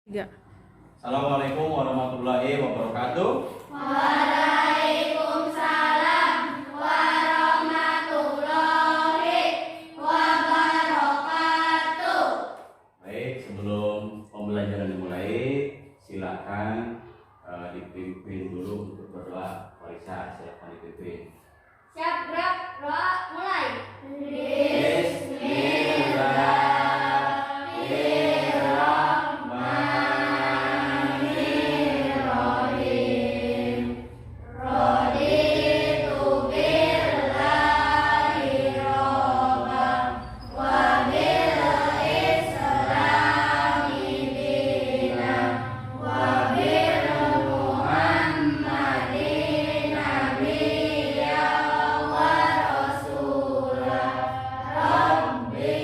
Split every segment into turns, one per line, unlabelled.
Ya.
Assalamualaikum warahmatullahi wabarakatuh.
Waalaikumsalam warahmatullahi wabarakatuh.
Baik, sebelum pembelajaran dimulai, silakan dipimpin dulu untuk berdoa. Farisa, silakan dipimpin.
Siap, gerak, doa, mulai. Bismillahirrahmanirrahim. Raditu billahi robban wa bil islami dinan wa bil muhammadin nabiyyan wa rasulah. Rabbi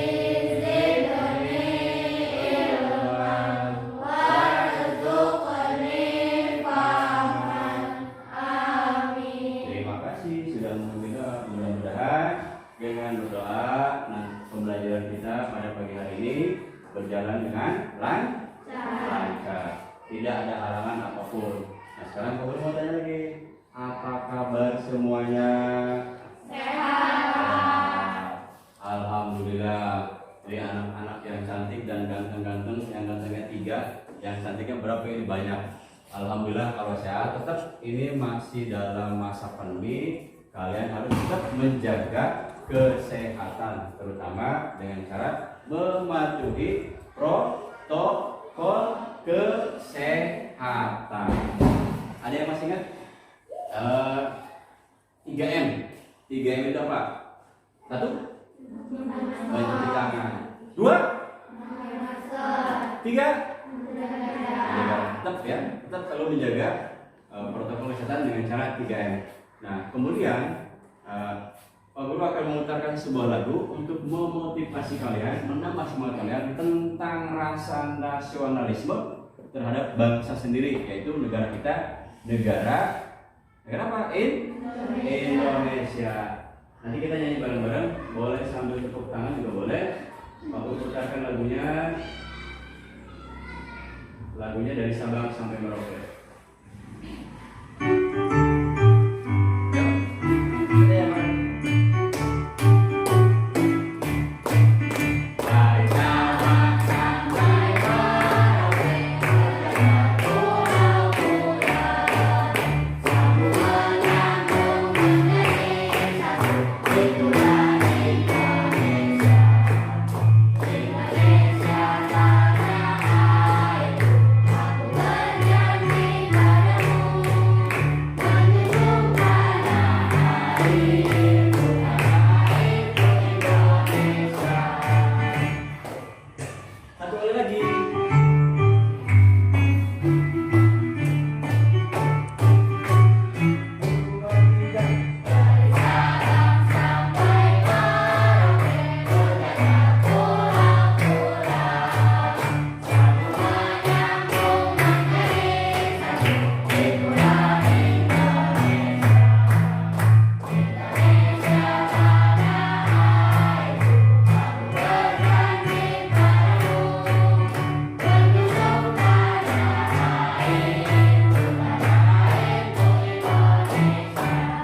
zidni ilman warzuqni fahman. Amin.
Terima kasih sudah mendengar. Mudah-mudahan dengan berdoa pembelajaran kita pada pagi hari ini berjalan dengan lancar. Tidak ada halangan apapun. Nah, sekarang Pak Guru mau tanya lagi, apa kabar semuanya?
Sehat.
Alhamdulillah. Dari anak-anak yang cantik dan ganteng-ganteng, yang gantengnya 3, yang cantiknya berapa ini banyak. Alhamdulillah kalau sehat. Tetap ini masih dalam masa pandemi, kalian harus tetap menjaga kesehatan, terutama dengan cara mematuhi protokol kesehatan. Ada yang masih ingat? 3M. 3M itu apa? 1, mencuci tangan. 2, 3, tetap ya, tetap selalu menjaga protokol kesehatan dengan cara 3M. Nah, kemudian Pak Guru akan memutarkan sebuah lagu untuk memotivasi kalian, menambah semangat kalian tentang rasa nasionalisme terhadap bangsa sendiri, yaitu negara kita, negara apa? Indonesia. Nanti kita nyanyi bareng-bareng, boleh sambil tepuk tangan juga boleh. Pak Guru putarkan lagunya dari Sabang sampai Merauke. Satu kali lagi.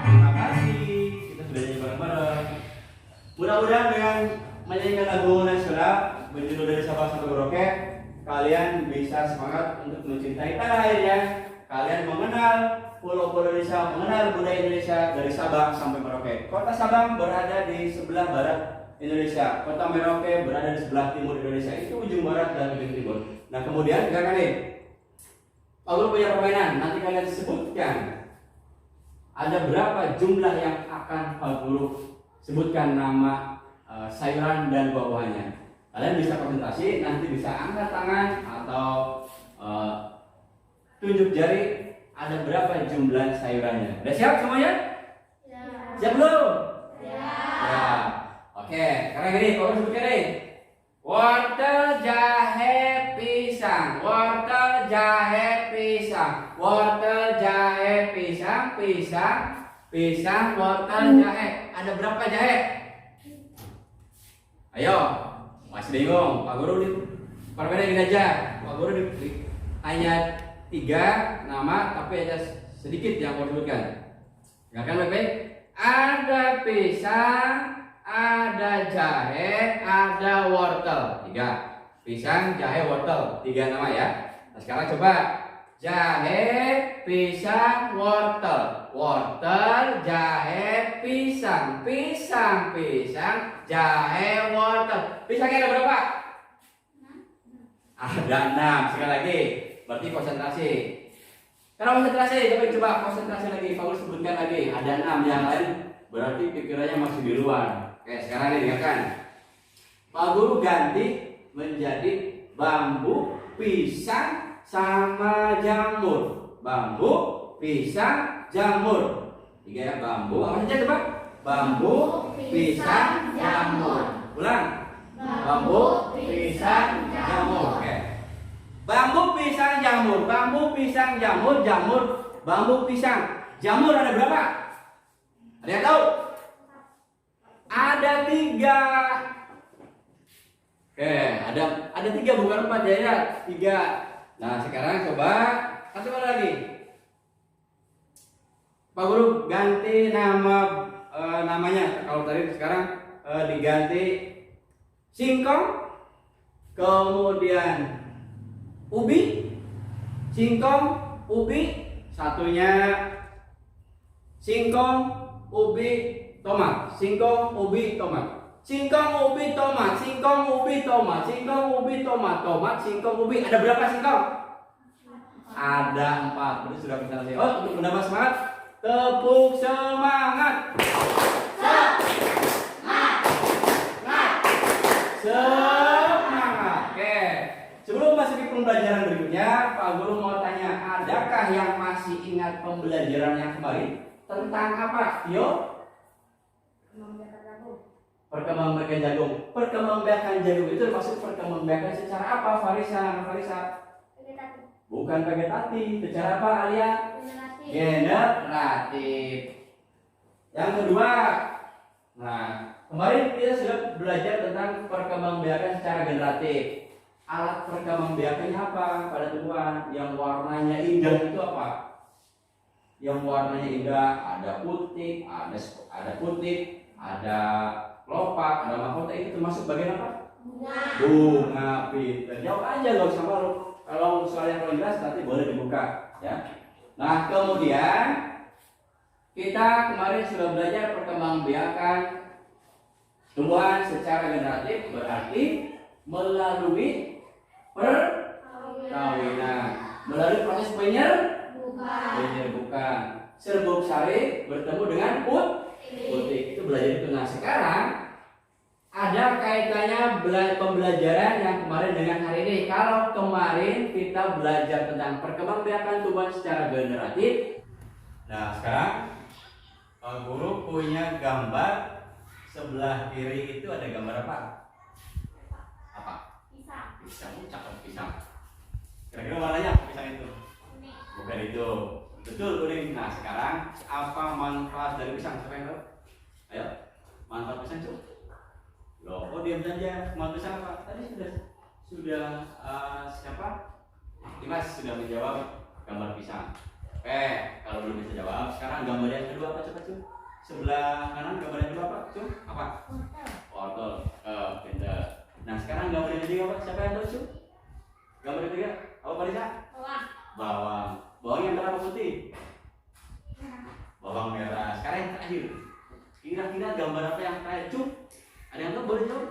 Terima kasih. Kita sudah nyanyi bareng-bareng. Mudah-mudahan dengan menyanyikan lagu nasional berjudul Dari Sabang sampai Merauke, kalian bisa semangat untuk mencintai tanah airnya. Kalian mengenal pulau-pulau Indonesia, mengenal budaya Indonesia dari Sabang sampai Merauke. Kota Sabang berada di sebelah barat Indonesia, kota Merauke berada di sebelah timur Indonesia. Itu ujung barat dan ujung timur. Nah, kemudian sekarang nih, Pak Guru punya permainan. Nanti kalian sebutkan ada berapa jumlah yang akan Pak Guru sebutkan nama sayuran dan buah-buahannya. Kalian bisa presentasi, nanti bisa angkat tangan atau tunjuk jari. Ada berapa jumlah sayurannya? Udah siap semuanya?
Ya.
Siap belum?
Ya.
Ya. Oke, sekarang gini, Pak Guru sebutkan nih. Wortel, jahe, pisang. Wortel, jahe, pisang. Wortel, jahe, pisang. Pisang, wortel, jahe. Ada berapa jahe? Ayo, masih bingung? Pak Guru
Perbedaan gini aja. Pak Guru hanya 3 nama tapi ada sedikit yang mau disebutkan. Dengarkan baik-baik. Ada pisang, ada jahe, ada wortel. 3. Pisang, jahe, wortel. 3 nama ya. Nah, sekarang coba jahe, pisang, wortel. Wortel, jahe, pisang. Pisang, jahe, wortel. Pisangnya ada berapa? Ada 6. Sekali lagi. Berarti konsentrasi. Kalau konsentrasi, coba konsentrasi lagi. Pak Guru sebutkan lagi. Ada 6 yang lain. Berarti pikirannya masih di luar. Oke, sekarang ini dengarkan. Pak Guru ganti menjadi bambu, pisang, sama jamur. Bambu, pisang, jamur. 3 ya, bambu. Apa saja coba? Bambu, pisang, jamur. Ulang. Bambu, pisang, jamur. Oke. Bambu, pisang, jamur. Bambu, pisang, jamur. Jamur, bambu, pisang. Jamur ada berapa? Ada yang tahu? Ada 3. Oke, ada 3 bukan 4 ya, 3. Nah, sekarang coba kasih mana lagi? Pak Guru ganti namanya. Kalau tadi sekarang diganti singkong, kemudian ubi, singkong, ubi, satunya singkong, ubi, tomat. Singkong, ubi, tomat. Singkong, ubi, tomat. Singkong, ubi, tomat. Singkong, ubi, tomat. Tomat, singkong, ubi. Ada berapa singkong? Ada 4. Berarti sudah bisa selesai. Oh, untuk menambah semangat, tepuk semangat. Semangat. Oke. Sebelum masuk ke pembelajaran berikutnya, Pak Guru mau tanya, adakah yang masih ingat pembelajaran yang kemarin tentang apa? Yo? Perkembangbiakan jagung. Perkembangbiakan jagung itu maksud perkembangbiakan secara apa, Farisa? Bukan vegetatif. Secara apa, Alia? Generatif. Yang kedua, nah, kemarin kita sudah belajar tentang perkembangbiakan secara generatif. Alat perkembangbiakannya apa pada tumbuhan? Yang warnanya indah itu apa? Yang warnanya indah, ada putih, ada putih, ada kelopak, ada mahkota, itu termasuk bagian apa? Bunga Peter. Jawab aja, gak usah malu. Kalau soalnya kurang jelas nanti boleh dibuka ya. Nah, kemudian kita kemarin sudah belajar perkembangbiakan tumbuhan secara generatif, berarti melalui perkawinan, melalui proses penyerbukan. Serbuk sari bertemu dengan putih. Itu belajar itu. Nah, sekarang ada kaitannya pembelajaran yang kemarin dengan hari ini. Kalau kemarin kita belajar tentang perkembangbiakan tumbuhan secara generatif. Nah, sekarang Pak Guru punya gambar. Sebelah kiri itu ada gambar apa? Apa? Pisang. Cakep pisang. Kira-kira warnanya apa pisang itu? Bukan itu. Betul, kuning. Nah, sekarang apa manfaat dari pisang? Siapa yang tahu? Ayo, manfaat pisang coba. Loh, kok diam saja? Manfaat pisang apa? Tadi sudah siapa? Dimas sudah menjawab gambar pisang. Oke, kalau belum bisa jawab, sekarang gambar yang kedua apa? Coba cuy. Sebelah kanan gambar yang kedua apa? Cuy, apa? Wortel. Pinter. Nah, sekarang gambar yang ketiga apa? Siapa yang tahu cuy? Gambar yang ketiga apa, Parisa? Bawang. Bawang yang merah apa putih? Bawang merah. Sekarang yang terakhir. Kira-kira gambar apa yang terakhir? Cuy, ada yang tahu? Boleh jawab?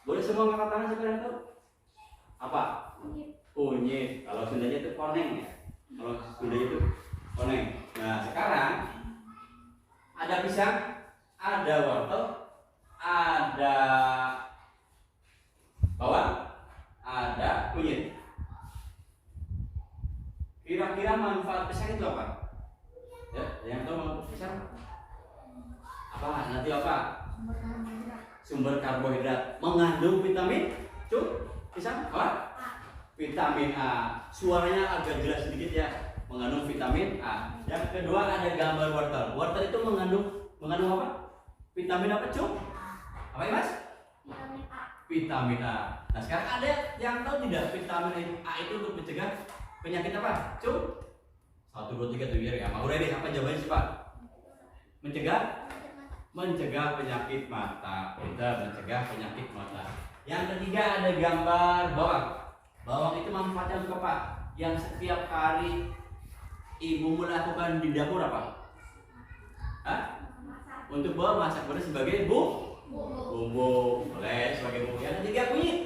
Boleh semua angkat tangan, siapa yang tahu? Apa? Kunyit. Kalau Sundanya itu koneng ya. Kalau Sundanya itu koneng. Nah, sekarang ada pisang, ada wortel, ada bawang, ada kunyit. Kira-kira manfaat pisang itu apa? Ya, yang tahu manfaat pisang apa? Nanti apa? Sumber karbohidrat. Mengandung vitamin pisang apa? Vitamin A. Suaranya agak jelas sedikit ya. Mengandung vitamin A. Yang kedua ada gambar wortel. Wortel itu mengandung apa? Vitamin apa, Cum? Apa ya, Mas? vitamin A. Nah sekarang ada yang tahu tidak vitamin A itu untuk mencegah penyakit apa? Cum? 1, 2, 3 tuh biar ya. Mau deh apa jawabannya sih Pak? Mencegah penyakit mata. Kita mencegah penyakit mata. Yang ketiga ada gambar bawang. Bawang itu manfaatnya untuk apa? Yang setiap kali ibu melakukan di dapur apa? Hah? Untuk masak beras sebagai bumbu. Boleh sebagai bumbu. Yang ketiga kunyit.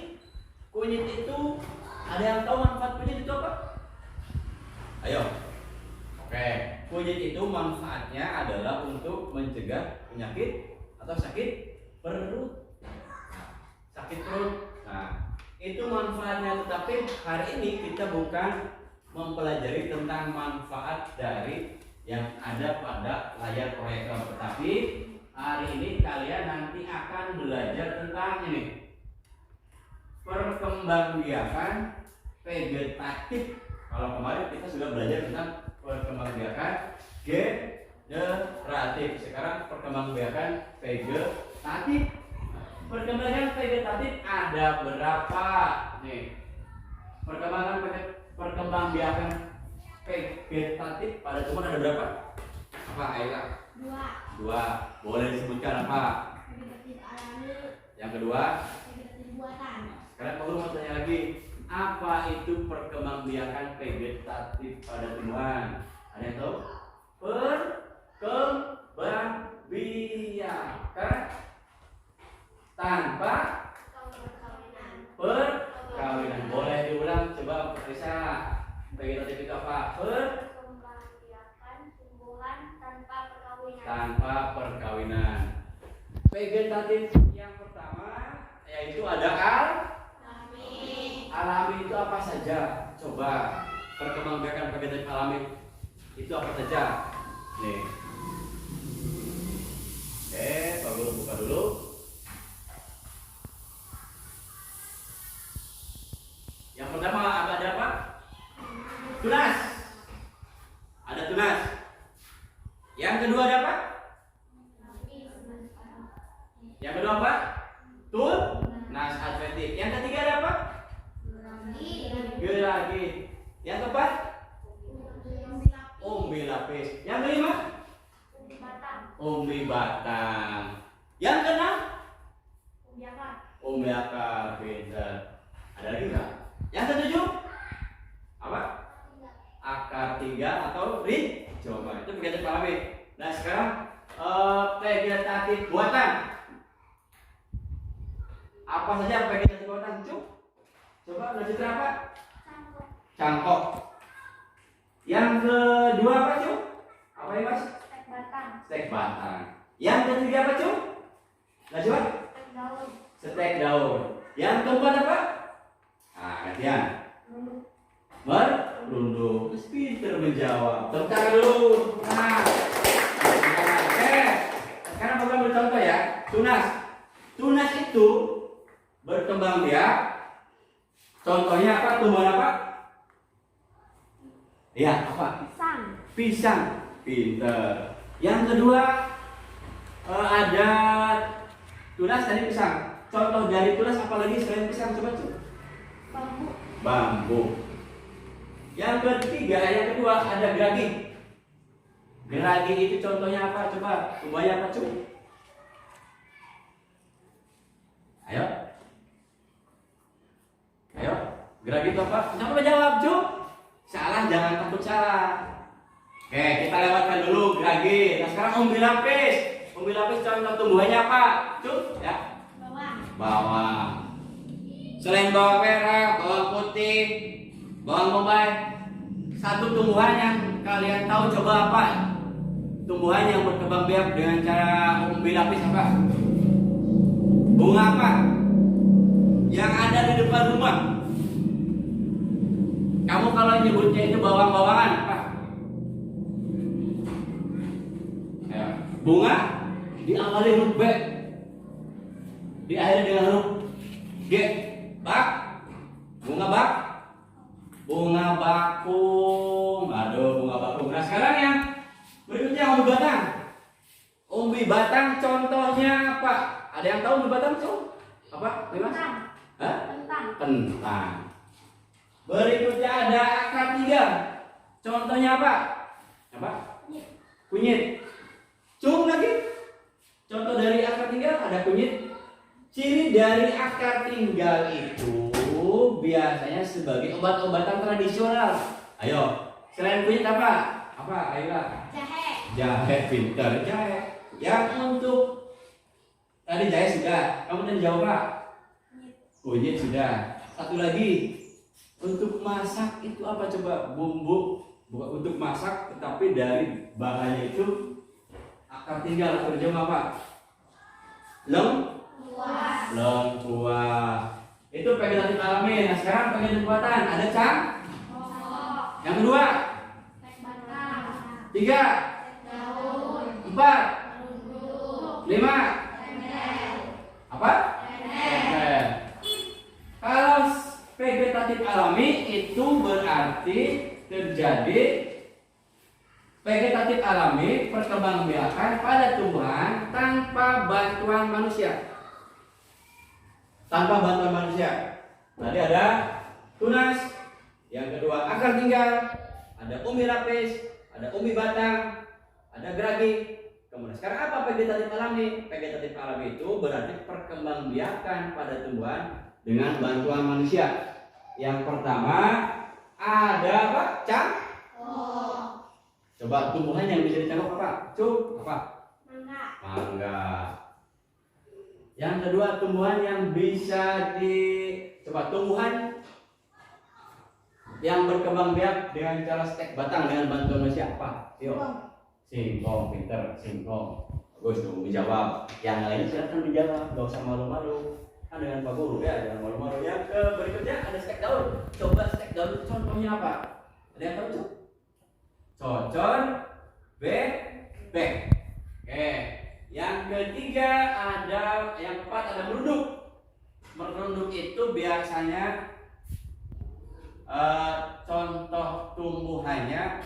Kunyit itu ada yang tahu manfaat kunyit itu apa? Ayo. Oke, kunyit itu manfaatnya adalah untuk mencegah penyakit atau sakit perut. Sakit perut. Nah, itu manfaatnya. Tetapi hari ini kita bukan mempelajari tentang manfaat dari yang ada pada layar proyektor, tetapi hari ini kalian nanti akan belajar tentang ini, perkembangbiakan vegetatif. Kalau kemarin kita sudah belajar tentang perkembangbiakan generatif, sekarang perkembangbiakan vegetatif. Perkembangan vegetatif ada berapa nih? Perkembangbiakan vegetatif pada tumbuhan ada berapa? Apa Aila?
2.
2. Boleh disebutkan apa?
Vegetatif alami.
Yang kedua?
Vegetatif buatan.
Sekarang perlu mau tanya lagi, apa itu perkembangbiakan vegetatif pada tumbuhan? Ada yang tahu? Perkembangbiakan tanpa perkawinan. Boleh diulang coba Risa. Vegetatif itu apa?
Perkembangbiakan tumbuhan tanpa perkawinan.
Tanpa perkawinan. Vegetatif yang pertama yaitu ada alami. Itu apa saja? Coba perkembangbiakan vegetatif alami itu apa saja? Nih. Pak Guru buka dulu. Yang pertama ada apa? Tunas. Ada tunas. Yang kedua ada apa? Yang kedua apa? Tunas adventif. Yang ketiga ada apa? Geragi. Yang keempat? Umbi lapis. Yang kelima? Umbi batang. Yang keenam? Umbi akar. Pintar. Ada lagi nggak? Yang ketujuh? Apa? Akar 3 atau coba itu vegetatif alami. Nah sekarang vegetatif buatan. Apa saja vegetatif buatan? Coba belajar apa? Cangkok. Yang kedua apa Apa ini Mas? Stek batang. Yang ketiga apa Nah coba? Stek daun. Yang keempat apa? Nah gantian. Merunduk. Terus pinter menjawab. Tepuk tangan dulu. Nah. Sekarang program bercontoh ya. Tunas. Tunas itu berkembang biak. Contohnya apa? Tumbuhan apa? Ya, apa? Pisang. Pinter. Yang kedua ada tunas dari pisang. Contoh dari tunas apa lagi selain pisang? Coba bambu. Yang kedua ada geragi. Geragi itu contohnya apa? Coba tumbuhannya apa Ayo. Geragi itu apa? Coba jawab Salah, jangan takut salah. Oke, kita lewatkan dulu geragi. Nah sekarang umbi lapis. Umbi lapis contoh tumbuhannya apa? Ya. Bawang. Selain bawang merah, bawang putih, bawang bombay, satu tumbuhan yang kalian tahu coba apa? Tumbuhan yang berkembang biak dengan cara umbi lapis apa? Bunga apa? Yang ada di depan rumah. Kamu kalau nyebutnya itu bawang-bawangan apa? Ya. Bunga diawali huruf B, diakhiri dengan huruf G. Bunga bakung. Aduh, bunga bakung. Nah sekarang yang berikutnya umbi batang. Umbi batang contohnya apa? Ada yang tahu umbi batang Apa? Lima?
Kentang.
Hah?
Kentang.
Kentang. Berikutnya ada akar 3. Contohnya apa? Apa? Kunyit. Cung lagi. Contoh dari akar 3 ada kunyit. Ciri dari akar tinggal itu biasanya sebagai obat-obatan tradisional. Ayo, selain kunyit apa? Apa? Ayo lah.
Jahe.
Jahe, pinter jahe. Yang untuk tadi jahe sudah. Kamu tadi jawab apa? Kunyit sudah. Satu lagi. Untuk masak itu apa coba? Bumbu. Bukan untuk masak, tetapi dari bahannya itu akar tinggal atau jam apa? Lengkuas. Itu vegetatif alami. Nah sekarang vegetatif buatan ada cang. Yang kedua, 3, 4, 5. Apa? Tempel. Kalau vegetatif alami itu berarti terjadi vegetatif alami perkembangbiakan pada tumbuhan tanpa bantuan manusia. Tanpa bantuan manusia. Tadi ada tunas, yang kedua akar tinggal, ada umbi rapis, ada umbi batang, ada geragi. Kemudian sekarang apa vegetatif alami? Vegetatif alami itu berarti perkembangbiakan pada tumbuhan dengan bantuan manusia. Yang pertama ada apa? Coba tumbuhan yang bisa dicangkok apa? Apa? Mangga. Yang kedua tumbuhan yang bisa coba tumbuhan yang berkembang biak dengan cara stek batang dengan bantuan manusia apa? Yuk. Singkong, pinter, singkong. Bagus tuh menjawab. Yang lain silakan menjawab, gak usah malu-malu. Kan dengan Pak Guru ya, jangan malu-malu. Yang berikutnya ada stek daun. Coba stek daun contohnya apa? Ada yang tahu tuh? Cocor, bebek. Oke. Yang ketiga ada, yang keempat ada merunduk. Merunduk itu biasanya contoh tumbuhannya,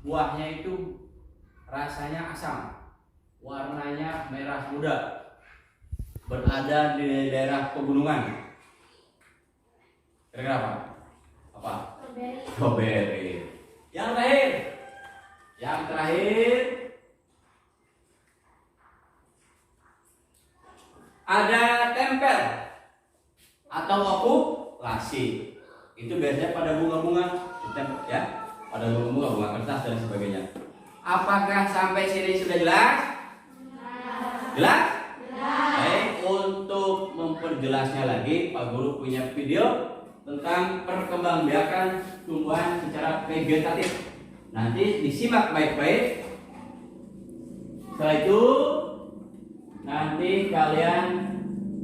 buahnya itu rasanya asam, warnanya merah muda, berada di daerah pegunungan. Kira-kira apa? Apa? Strawberry. Yang terakhir ada tempel atau okulasi. Itu biasanya pada bunga-bunga, ya, pada bunga-bunga, bunga kertas dan sebagainya. Apakah sampai sini sudah jelas? Jelas? Baik, untuk memperjelasnya lagi, Pak Guru punya video tentang perkembangbiakan tumbuhan secara vegetatif. Nanti disimak baik-baik. Setelah itu nanti kalian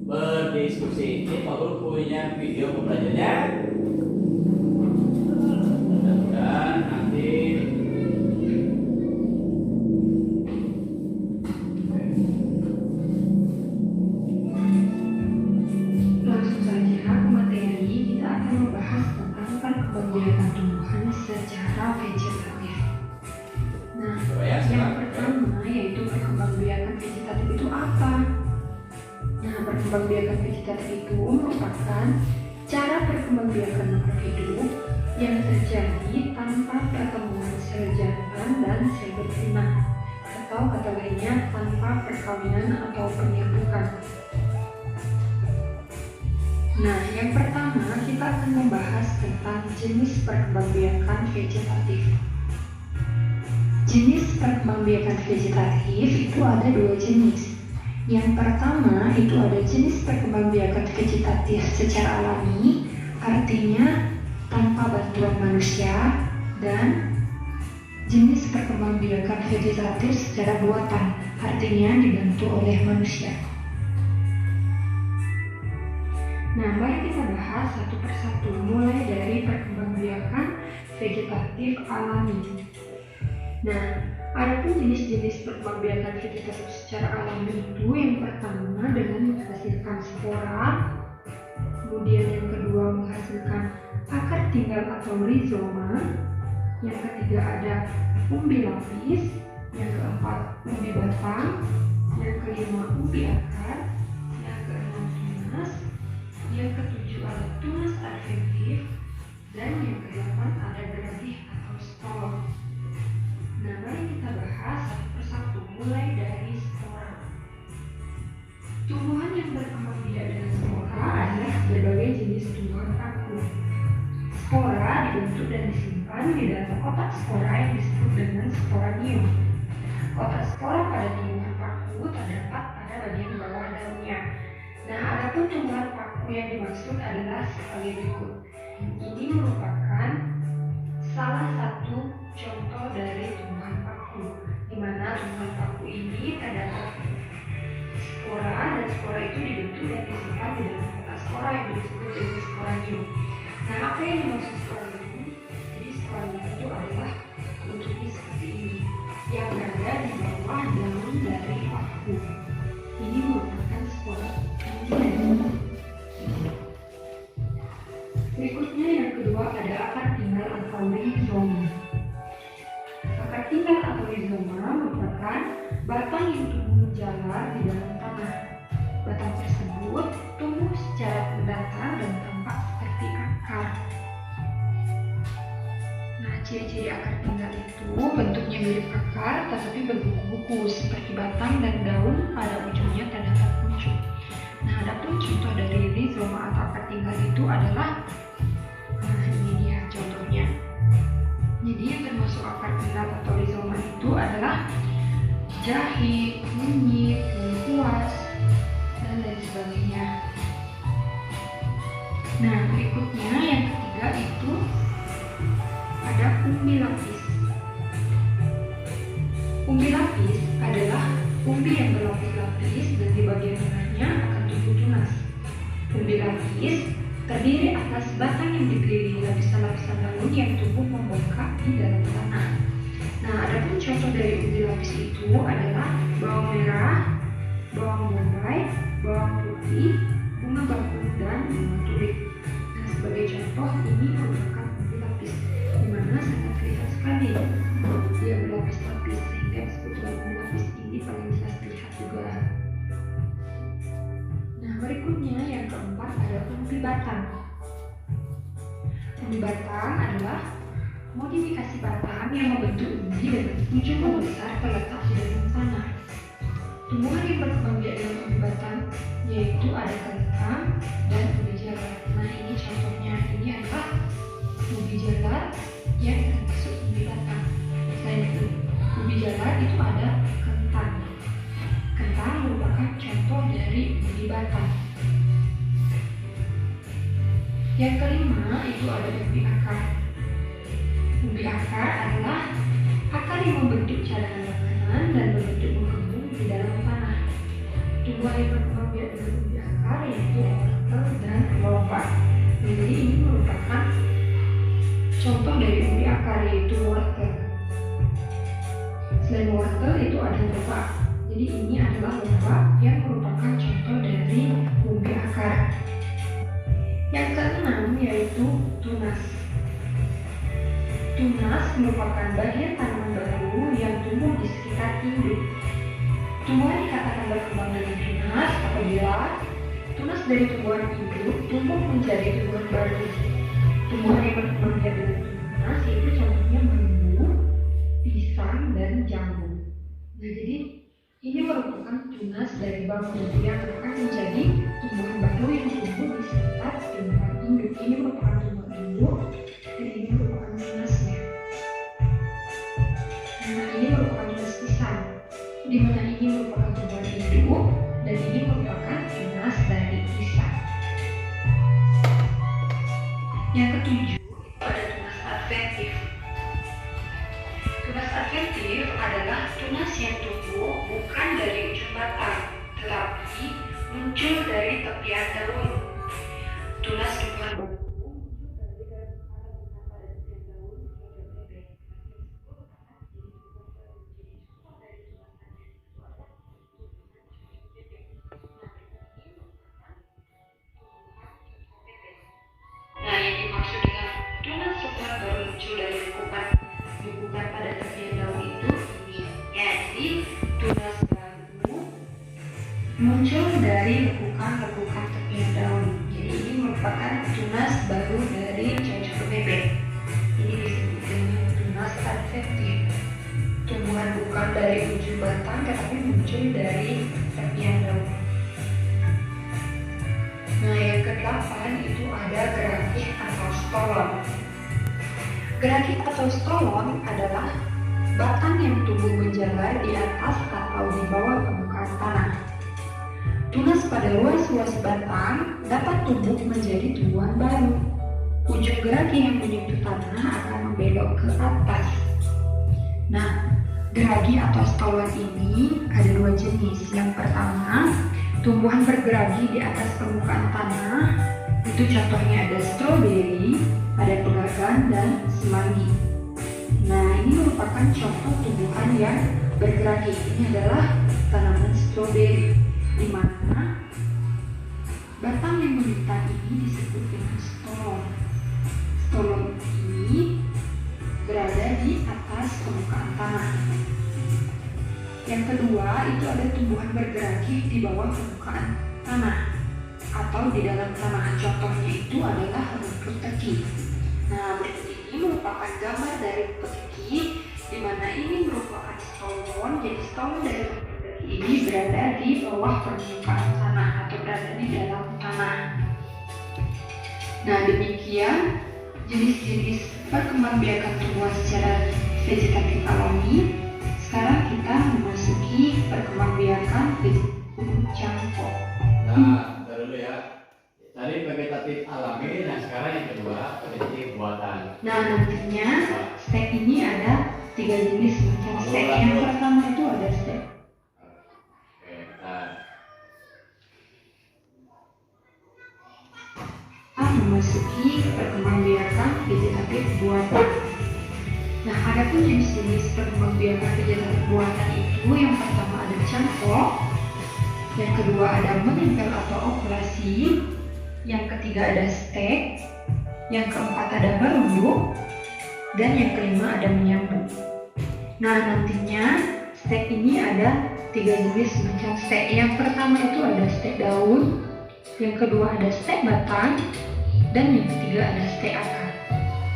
berdiskusi. Ini Pak Guru punya video pembelajarannya. Mudah-mudahan nanti
langsung saja ke materi. Kita akan membahas tentang perkembangbiakan tumbuhan secara vegetatif. Nah, yang pertama yaitu perkembangbiakan vegetatif itu apa? Nah, perkembangbiakan vegetatif itu merupakan cara perkembangbiakan makhluk hidup yang terjadi tanpa pertemuan sel jantan dan sel betina, atau kata lainnya tanpa perkawinan atau penyambukan. Nah, yang pertama kita akan membahas tentang jenis perkembangbiakan vegetatif. Jenis perkembangbiakan vegetatif itu ada 2 jenis. Yang pertama itu ada jenis perkembangbiakan vegetatif secara alami, artinya tanpa bantuan manusia, dan jenis perkembangbiakan vegetatif secara buatan, artinya dibantu oleh manusia. Nah, mari kita bahas satu persatu, mulai dari perkembangbiakan vegetatif alami. Nah, adapun jenis-jenis perkembangbiakan vegetatif secara alami itu yang pertama dengan menghasilkan spora, kemudian yang kedua menghasilkan akar tinggal atau rizoma, yang ketiga ada umbi lapis, yang keempat umbi batang, yang kelima umbi akar, yang keenam tunas, yang ketujuh ada tunas adventif, dan yang kedelapan ada gerabih atau spor. Nah, mari kita bahas satu persatu, mulai dari spora. Tumbuhan yang berkembang biak dengan spora adalah berbagai jenis tumbuhan paku. Spora dibentuk dan disimpan di dalam kotak spora yang disebut dengan sporanium. Kotak spora pada tumbuhan paku terdapat pada bagian bawah daunnya. Nah, adapun tumbuhan paku yang dimaksud adalah sebagai berikut. Ini merupakan salah satu contoh dari tumbuhan paku, di mana tumbuhan paku ini terdapat spora, dan spora itu dibentuk dan disimpan di dalam kotak spora yang disebut dengan sporanium. Nah, apa yang dimaksud sporanium? Jadi sporanium itu adalah bentuknya seperti ini, yang berada di bawah daun dari paku. Ini merupakan spora. Berikutnya yang kedua ada akar tinggal atau rizoma. Akar tinggal atau rizoma merupakan batang yang tumbuh menjalar di dalam tanah. Batang tersebut tumbuh secara mendatar dan tampak seperti akar. Nah, ciri-ciri akar tinggal itu bentuknya mirip akar tetapi berbuku-buku seperti batang, dan daun pada ujungnya terdapat kuncup. Nah, adapun contoh dari rizoma atau akar tinggal itu adalah, nah ini dia contohnya. Jadi yang termasuk akar tinggal atau rizoma itu adalah jahe, kunyit, lengkuas, dan lain sebagainya. Nah, berikutnya yang ketiga itu ada umbi lapis. Umbi lapis adalah umbi yang berlapis-lapis dan di bagian tengahnya akan tumbuh tunas. Umbi lapis terdiri atas batang yang dikelilingi lapisan-lapisan daun yang tumbuh membengkak di dalam tanah. Nah, adapun contoh dari umbi lapis itu adalah bawang merah, bawang bombay, bawang putih, bunga bakung, dan bunga tulip. Nah, sebagai contoh ini merupakan umbi lapis, di mana sangat kelihatan sekali dia berlapis-lapis, sehingga disebut umbi lapis ini paling jelas terlihat juga. Nah, berikutnya yang keempat ada umbi batang. Umbi batang adalah modifikasi batang yang membentuk umbi dengan ujung membesar terletak di dalam tanah. Tumbuhan yang berkembang biak dalam umbi batang yaitu ada kentang dan ubi jalar. Nah, ini contohnya, ini adalah ubi jalar yang termasuk umbi batang. Selain itu, ubi jalar itu ada kentang. Kentang merupakan contoh dari umbi batang. Yang kelima itu ada umbi akar. Umbi akar adalah akar yang membentuk cadangan makanan dan membentuk mengembung di dalam tanah. Tumbuhan yang berkembang biak dengan umbi akar yaitu wortel dan lobak. Jadi ini merupakan contoh dari umbi akar yaitu wortel. Selain wortel itu ada lobak. Jadi ini adalah lobak yang merupakan contoh dari umbi akar. Yang keenam yaitu tunas. Tunas merupakan bagian tanaman baru yang tumbuh di sekitar induk. Tumbuhan dikatakan berkembang dengan tunas apabila tunas dari tumbuhan induk tumbuh menjadi tumbuhan baru. Tumbuhan yang berkembang biak dengan tunas yaitu contohnya bambu, pisang, dan jambu. Nah, jadi ini merupakan tunas dari bambu yang akan menjadi tumbuhan baru yang tumbuh di sekitar tumbuhan induk. Ini merupakan tumbuhan induk dan ini merupakan tunasnya. Nah, ini merupakan tunas pisang, di mana ini merupakan tumbuhan induk dan ini merupakan tunas dari pisang. Yang ketujuh ada tunas adventif. Tunas adventif adalah tunas yang tumbuh bukan dari ujung batang, tetapi muncul dari tepian daun. Tunas tumbuhan baru Nah, yang dimaksud dengan tunas tumbuhan baru muncul dari lekukan pada tepian daun itu ini. Ya, jadi tunas baru muncul dari lekukan tepian daun. Jadi ini tunas baru dari cocok bebek. Ini disebut dengan tunas adventif. Tumbuhan bukan dari ujung batang tetapi muncul dari tepian daun. Nah, yang ke-8 itu ada geraki atau stolon. Geraki atau stolon adalah batang yang tumbuh menjalar di atas atau di bawah permukaan tanah. Tunas pada ruas-ruas batang dapat tumbuh menjadi tumbuhan baru. Ujung geraki yang menyentuh tanah akan membelok ke atas. Nah, geragi atau stolon ini ada 2 jenis. Yang pertama, tumbuhan bergeragi di atas permukaan tanah. Itu contohnya ada stroberi, ada pelagan, dan semanggi. Nah, ini merupakan contoh tumbuhan yang bergeragi. Ini adalah tanaman stroberi, di mana batang yang melintang ini disebut dengan stolon. Stolon ini berada di atas permukaan tanah. Yang kedua, itu ada tumbuhan bergeragi di bawah permukaan tanah atau di dalam tanah. Contohnya itu adalah rumput teki. Nah, berikut ini merupakan gambar dari rumput teki, di mana ini merupakan stolon. Jadi stolon dari rumput teki ini berada di bawah permukaan tanah atau berada di dalam tanah. Nah, demikian jenis-jenis perkembangbiakan tumbuhan secara vegetatif alami. Sekarang kita memasuki perkembangbiakan vegetatif cangkok.
Nah, ntar dulu ya. Tadi vegetatif alami, nah sekarang yang kedua vegetatif buatan.
Nah, nantinya stek ini ada 3 jenis macam stek. Yang pertama itu ada stek.
Oke, nah.
Kita memasuki perkembangbiakan vegetatif buatan. Nah, ada pun jenis-jenis perkembangbiakan vegetatif buatan itu, yang pertama ada cangkok, yang kedua ada menempel atau okulasi, yang ketiga ada stek, yang keempat ada merunduk, dan yang kelima ada menyambung. Nah, nantinya stek ini ada 3 jenis macam stek. Yang pertama itu ada stek daun, yang kedua ada stek batang, dan yang ketiga ada stek akar.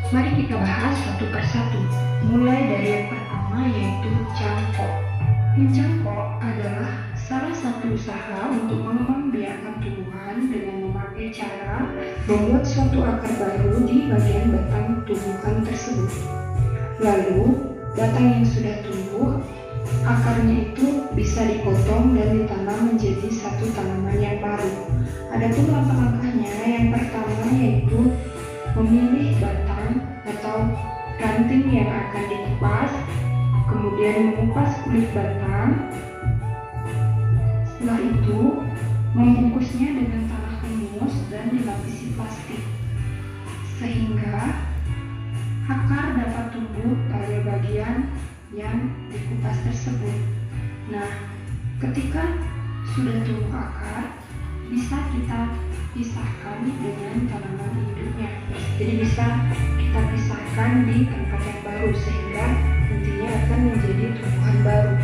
Mari kita bahas satu persatu. Mulai dari yang pertama, yaitu cangkok. Mencangkok adalah salah satu usaha untuk mengembangbiakan tumbuhan dengan memakai cara membuat suatu akar baru di bagian batang tumbuhan tersebut. Lalu, batang yang sudah tumbuh, akarnya itu bisa dipotong dan ditanam menjadi satu tanaman yang baru. Adapun langkah-langkahnya, yang pertama yaitu memilih batang atau ranting yang akan dikupas, kemudian mengupas kulit batang. Setelah itu, membungkusnya dengan tanah humus dan dilapisi plastik, sehingga akar dapat tumbuh pada bagian yang dikupas tersebut. Nah, ketika sudah tumbuh akar, bisa kita pisahkan dengan tanaman induknya. Jadi bisa kita pisahkan di tempat yang baru, sehingga nantinya akan menjadi tumbuhan baru.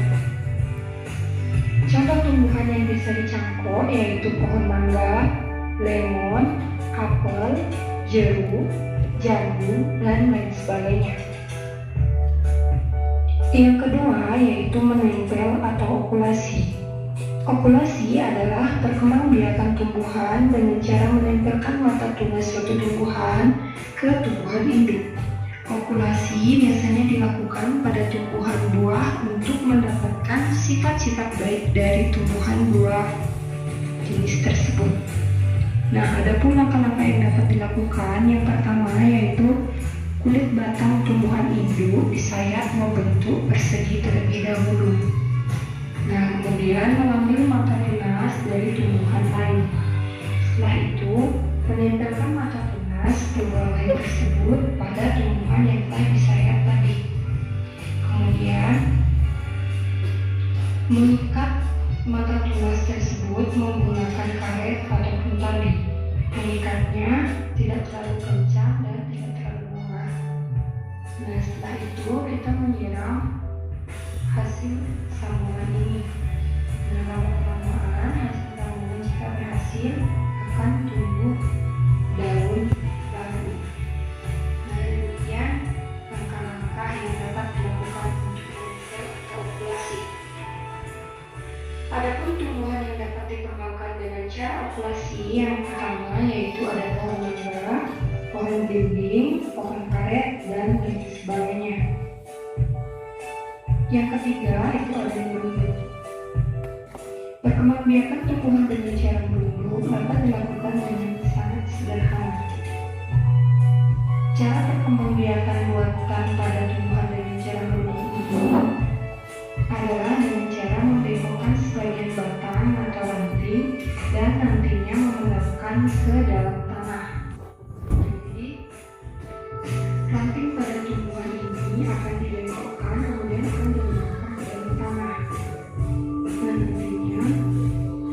Contoh tumbuhan yang bisa dicangkok yaitu pohon mangga, lemon, apel, jeruk, jambu, dan lain sebagainya. Yang kedua yaitu menempel atau okulasi. Okulasi adalah perkembangbiakan tumbuhan dengan cara menempelkan mata tunas suatu tumbuhan ke tumbuhan induk. Okulasi biasanya dilakukan pada tumbuhan buah untuk mendapatkan sifat-sifat baik dari tumbuhan buah jenis tersebut. Nah, ada pun langkah-langkah yang dapat dilakukan. Yang pertama yaitu kulit batang tumbuhan induk disayat membentuk persegi terlebih dahulu. Nah, kemudian mengambil mata tunas dari tumbuhan lain. Setelah itu, menempelkan mata tunas tumbuhan lain tersebut pada tumbuhan yang telah disayat tadi. Kemudian, mengikat mata tunas tersebut menggunakan karet ataupun tali. Mengikatnya tidak terlalu kencang dan tidak terlalu lemah. Nah, setelah itu kita menyiram hasil sambungan ini. Nah, lama-kelamaan hasil sambungan jika berhasil akan tumbuh daun populasi yang pertama yaitu ada pohon mangga, pohon belimbing, pohon karet, dan lain sebagainya. Yang ketiga itu ada merunduk. Perkembangbiakan tumbuhan dengan cara merunduk dapat dilakukan dengan sangat sederhana. Cara perkembangbiakan buatan pada tumbuhan dengan cara merunduk itu adalah dengan cara membengkokkan sebagian batang atau ranting dan nantinya memendamkan ke dalam tanah. Jadi, ranting pada tumbuhan ini akan dibengkokkan kemudian akan diletakkan ke dalam tanah. Dan nantinya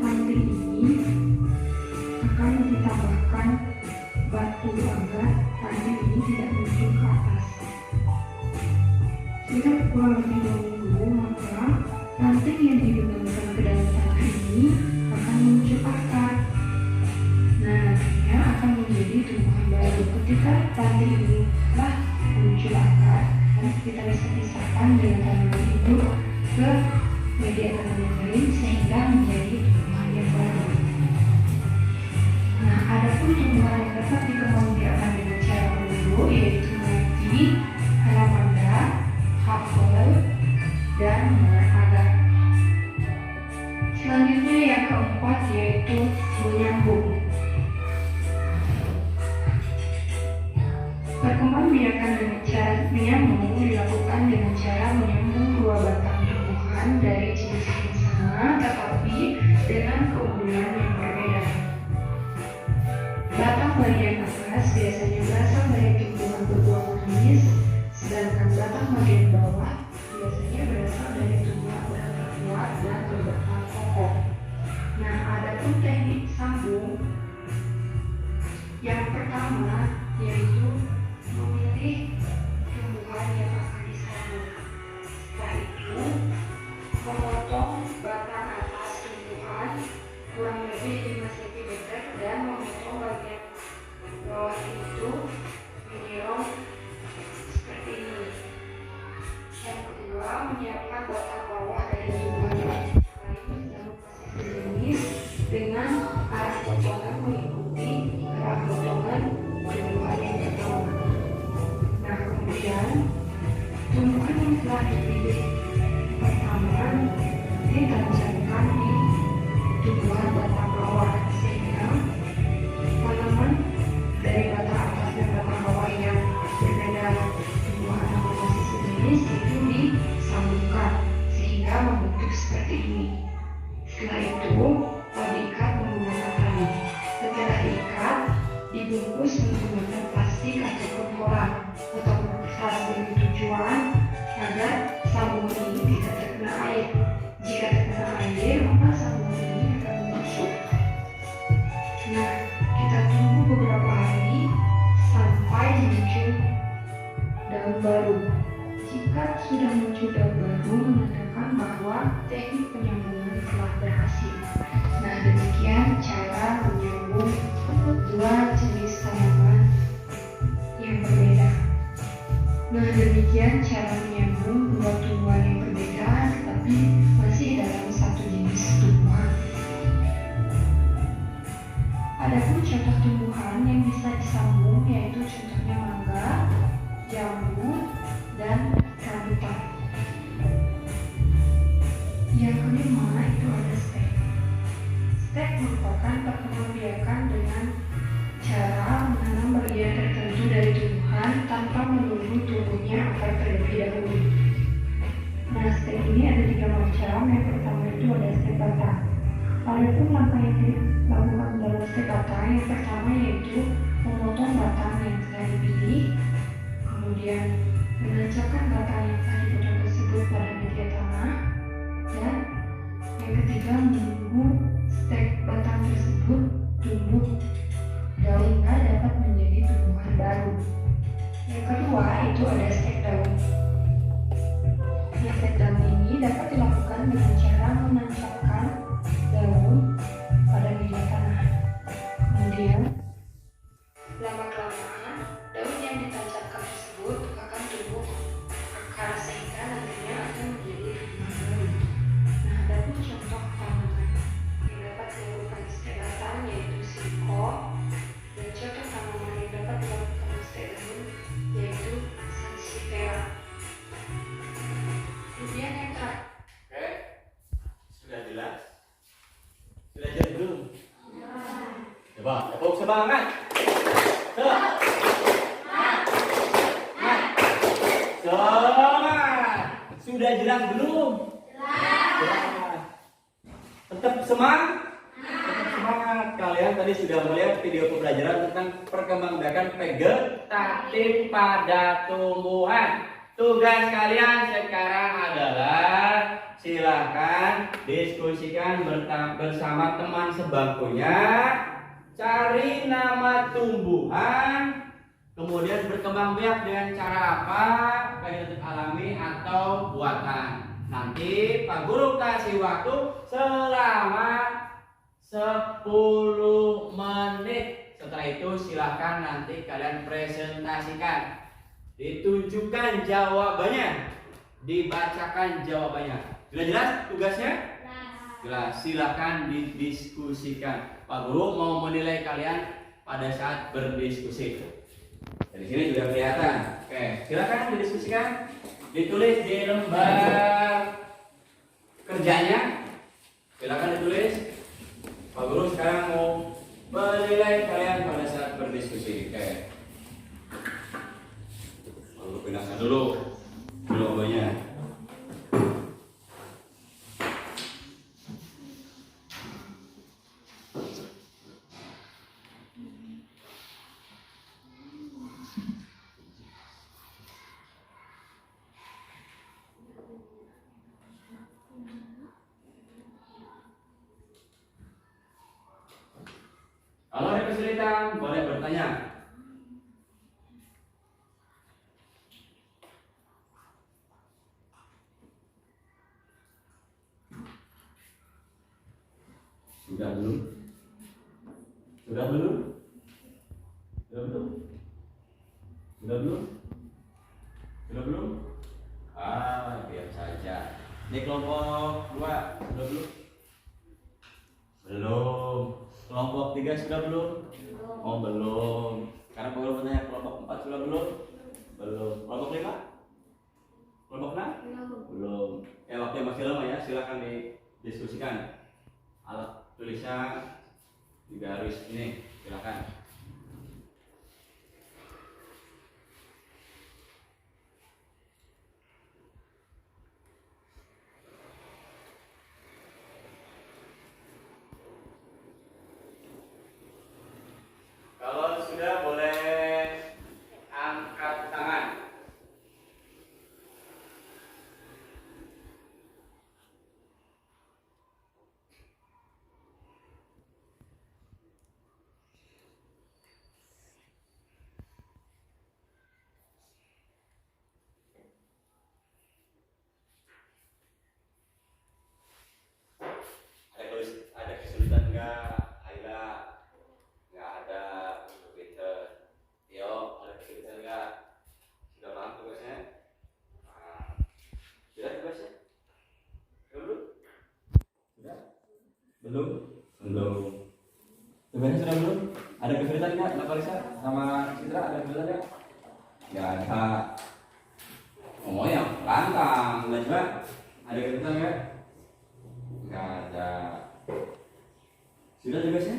ranting ini akan ditambahkan batu agar ranting ini tidak muncul ke atas. Jika kurang lebih 2 minggu, maka ranting yang dibenamkan ke dalam tanah ini akan muncul akar. Nah, nantinya akan menjadi tumbuhan baru. Ketika ranting ini telah muncul akar, nanti kita bisa pisahkan dengan tanaman itu ke media tanam yang lain sehingga menjadi tumbuhan yang baru. Nah, ada pun tumbuhan yang dapat dikembangbiakan dengan cara merunduk yaitu melati, alamanda, apel, dan agar. Selanjutnya yang keempat yaitu menyambung. Perkembangbiakan dengan cara menyambung dilakukan dengan cara menyambung 2 batang tumbuhan dari jenis yang sama tetapi dengan keunggulan yang berbeda. Batang bagian atas biasanya berasal dari tumbuhan berbuah manis, sedangkan batang bagian bawah biasanya berasal dari tumbuhan berakar kuat dan berbatang kokoh. Nah, ada pun teknik sambung. Yang pertama yaitu memilih tumbuhan yang akan disambung. Setelah itu, memotong batang atas tumbuhan kurang lebih 5 cm dan memotong bagian bawah itu menyerong seperti ini. Yang kedua, menyiapkan batang bawah dari tumbuhan lain yang masih sejenis dengan arah potongan mengikuti arah potongan tumbuhan yang pertama. Nah, kemudian tumbuhan yang telah dipilih pertama ditancapkan di tumbuhan batang bawah sehingga tanaman dari batang atas dan batang bawah yang berbeda tumbuhan yang masih sejenis itu disambungkan sehingga membentuk seperti ini. Setelah itu diikat menggunakan tali. Setelah diikat dibungkus menggunakan plastik ataupun koran atau kertas dengan tujuan agar sambungan ini tidak terkena air. Jika terkena air, maka sambungan ini akan membusuk. Nah, kita tunggu beberapa hari sampai muncul daun baru. Jika sudah muncul daun baru, menandakan bahwa teknik penyambungan telah berhasil. Nah, demikian cara menyambung 2 jenis tanaman yang berbeda. Nah, demikian cara menyambung 2 tumbuhan yang berbeda tetapi masih dalam satu jenis tumbuhan. Adapun contoh tumbuhan yang bisa disambung yaitu contohnya mangga, jambu, dan rambutan. Yang kelima itu ada stek. Stek merupakan perkembangbiakan dengan cara menanam bagian tertentu dari tumbuhan tanpa menunggu tumbuhnya akar terlebih dahulu. Nah, stek ini ada 3 macam. Yang pertama itu ada stek batang. Adapun langkah yang dilakukan dalam stek batang yang pertama yaitu memotong batang yang telah dipilih, kemudian menancapkan batang yang telah dipotong tersebut pada media tanah, dan yang ketiga menunggu stek batang tersebut tumbuh sehingga dapat menjadi tumbuhan baru. Yang kedua itu ada stek daun. Stek daun ini dapat dilakukan dengan cara menancapkan daun pada media tanah. Kemudian lama-kelamaan daun yang ditancapkan tersebut akan tumbuh akar sehingga nantinya akan menjadi tumbuhan baru. Nah, ada pun contoh tanaman yang dapat dilakukan stek batang
semangat. Semangat. Sudah jelas belum? Jelas. Tetap semangat. Tetap semangat. Kalian tadi sudah melihat video pembelajaran tentang perkembangbiakan vegetatif pada tumbuhan. Tugas kalian sekarang adalah silakan diskusikan bersama teman sebangkunya, cari nama tumbuhan, kemudian berkembang biak dengan cara apa, vegetatif alami atau buatan. Nanti Pak Guru kasih waktu selama 10 menit. Setelah itu silakan nanti kalian presentasikan. Ditunjukkan jawabannya, dibacakan jawabannya. Sudah jelas tugasnya? Jelas. Silakan didiskusikan. Pak Guru mau menilai kalian pada saat berdiskusi. Dari sini sudah kelihatan. Oke, silakan didiskusikan. Ditulis di lembar kerjanya. Silakan ditulis. Pak Guru sekarang mau menilai kalian pada saat berdiskusi. Oke. Lalu pindahkan dulu jawabannya. Kalau ada kesulitan boleh bertanya. Sudah belum? Sudah belum? Sudah belum? Sudah belum? Sudah belum? Biar saja. Ini kelompok 2 sudah belum? Belum. Kelompok 3 sudah belum? Oh belum. Karena Pak Guru bertanya kelompok 4 sudah belum? Belum. Kelompok 5? Kelompok 6? Belum. Waktunya masih lama ya. Silakan didiskusikan. Alat tulisnya juga harus ini, silakan. Kalau sudah boleh angkat tangan. Ada kesulitan enggak? Aila? Enggak ada. Peter. Yo, ada kesulitan enggak? Sudah paham tugasnya? Sudah tugasnya? Belum? Sudah? Belum? Belum. Tugasnya sudah belum? Ada kesulitan enggak? Mbak Lisa sama Citra ada kesulitan enggak? Enggak ada. Ngomongnya lantang, dan juga ada kesulitan enggak? Enggak ada. Sudah tugasnya?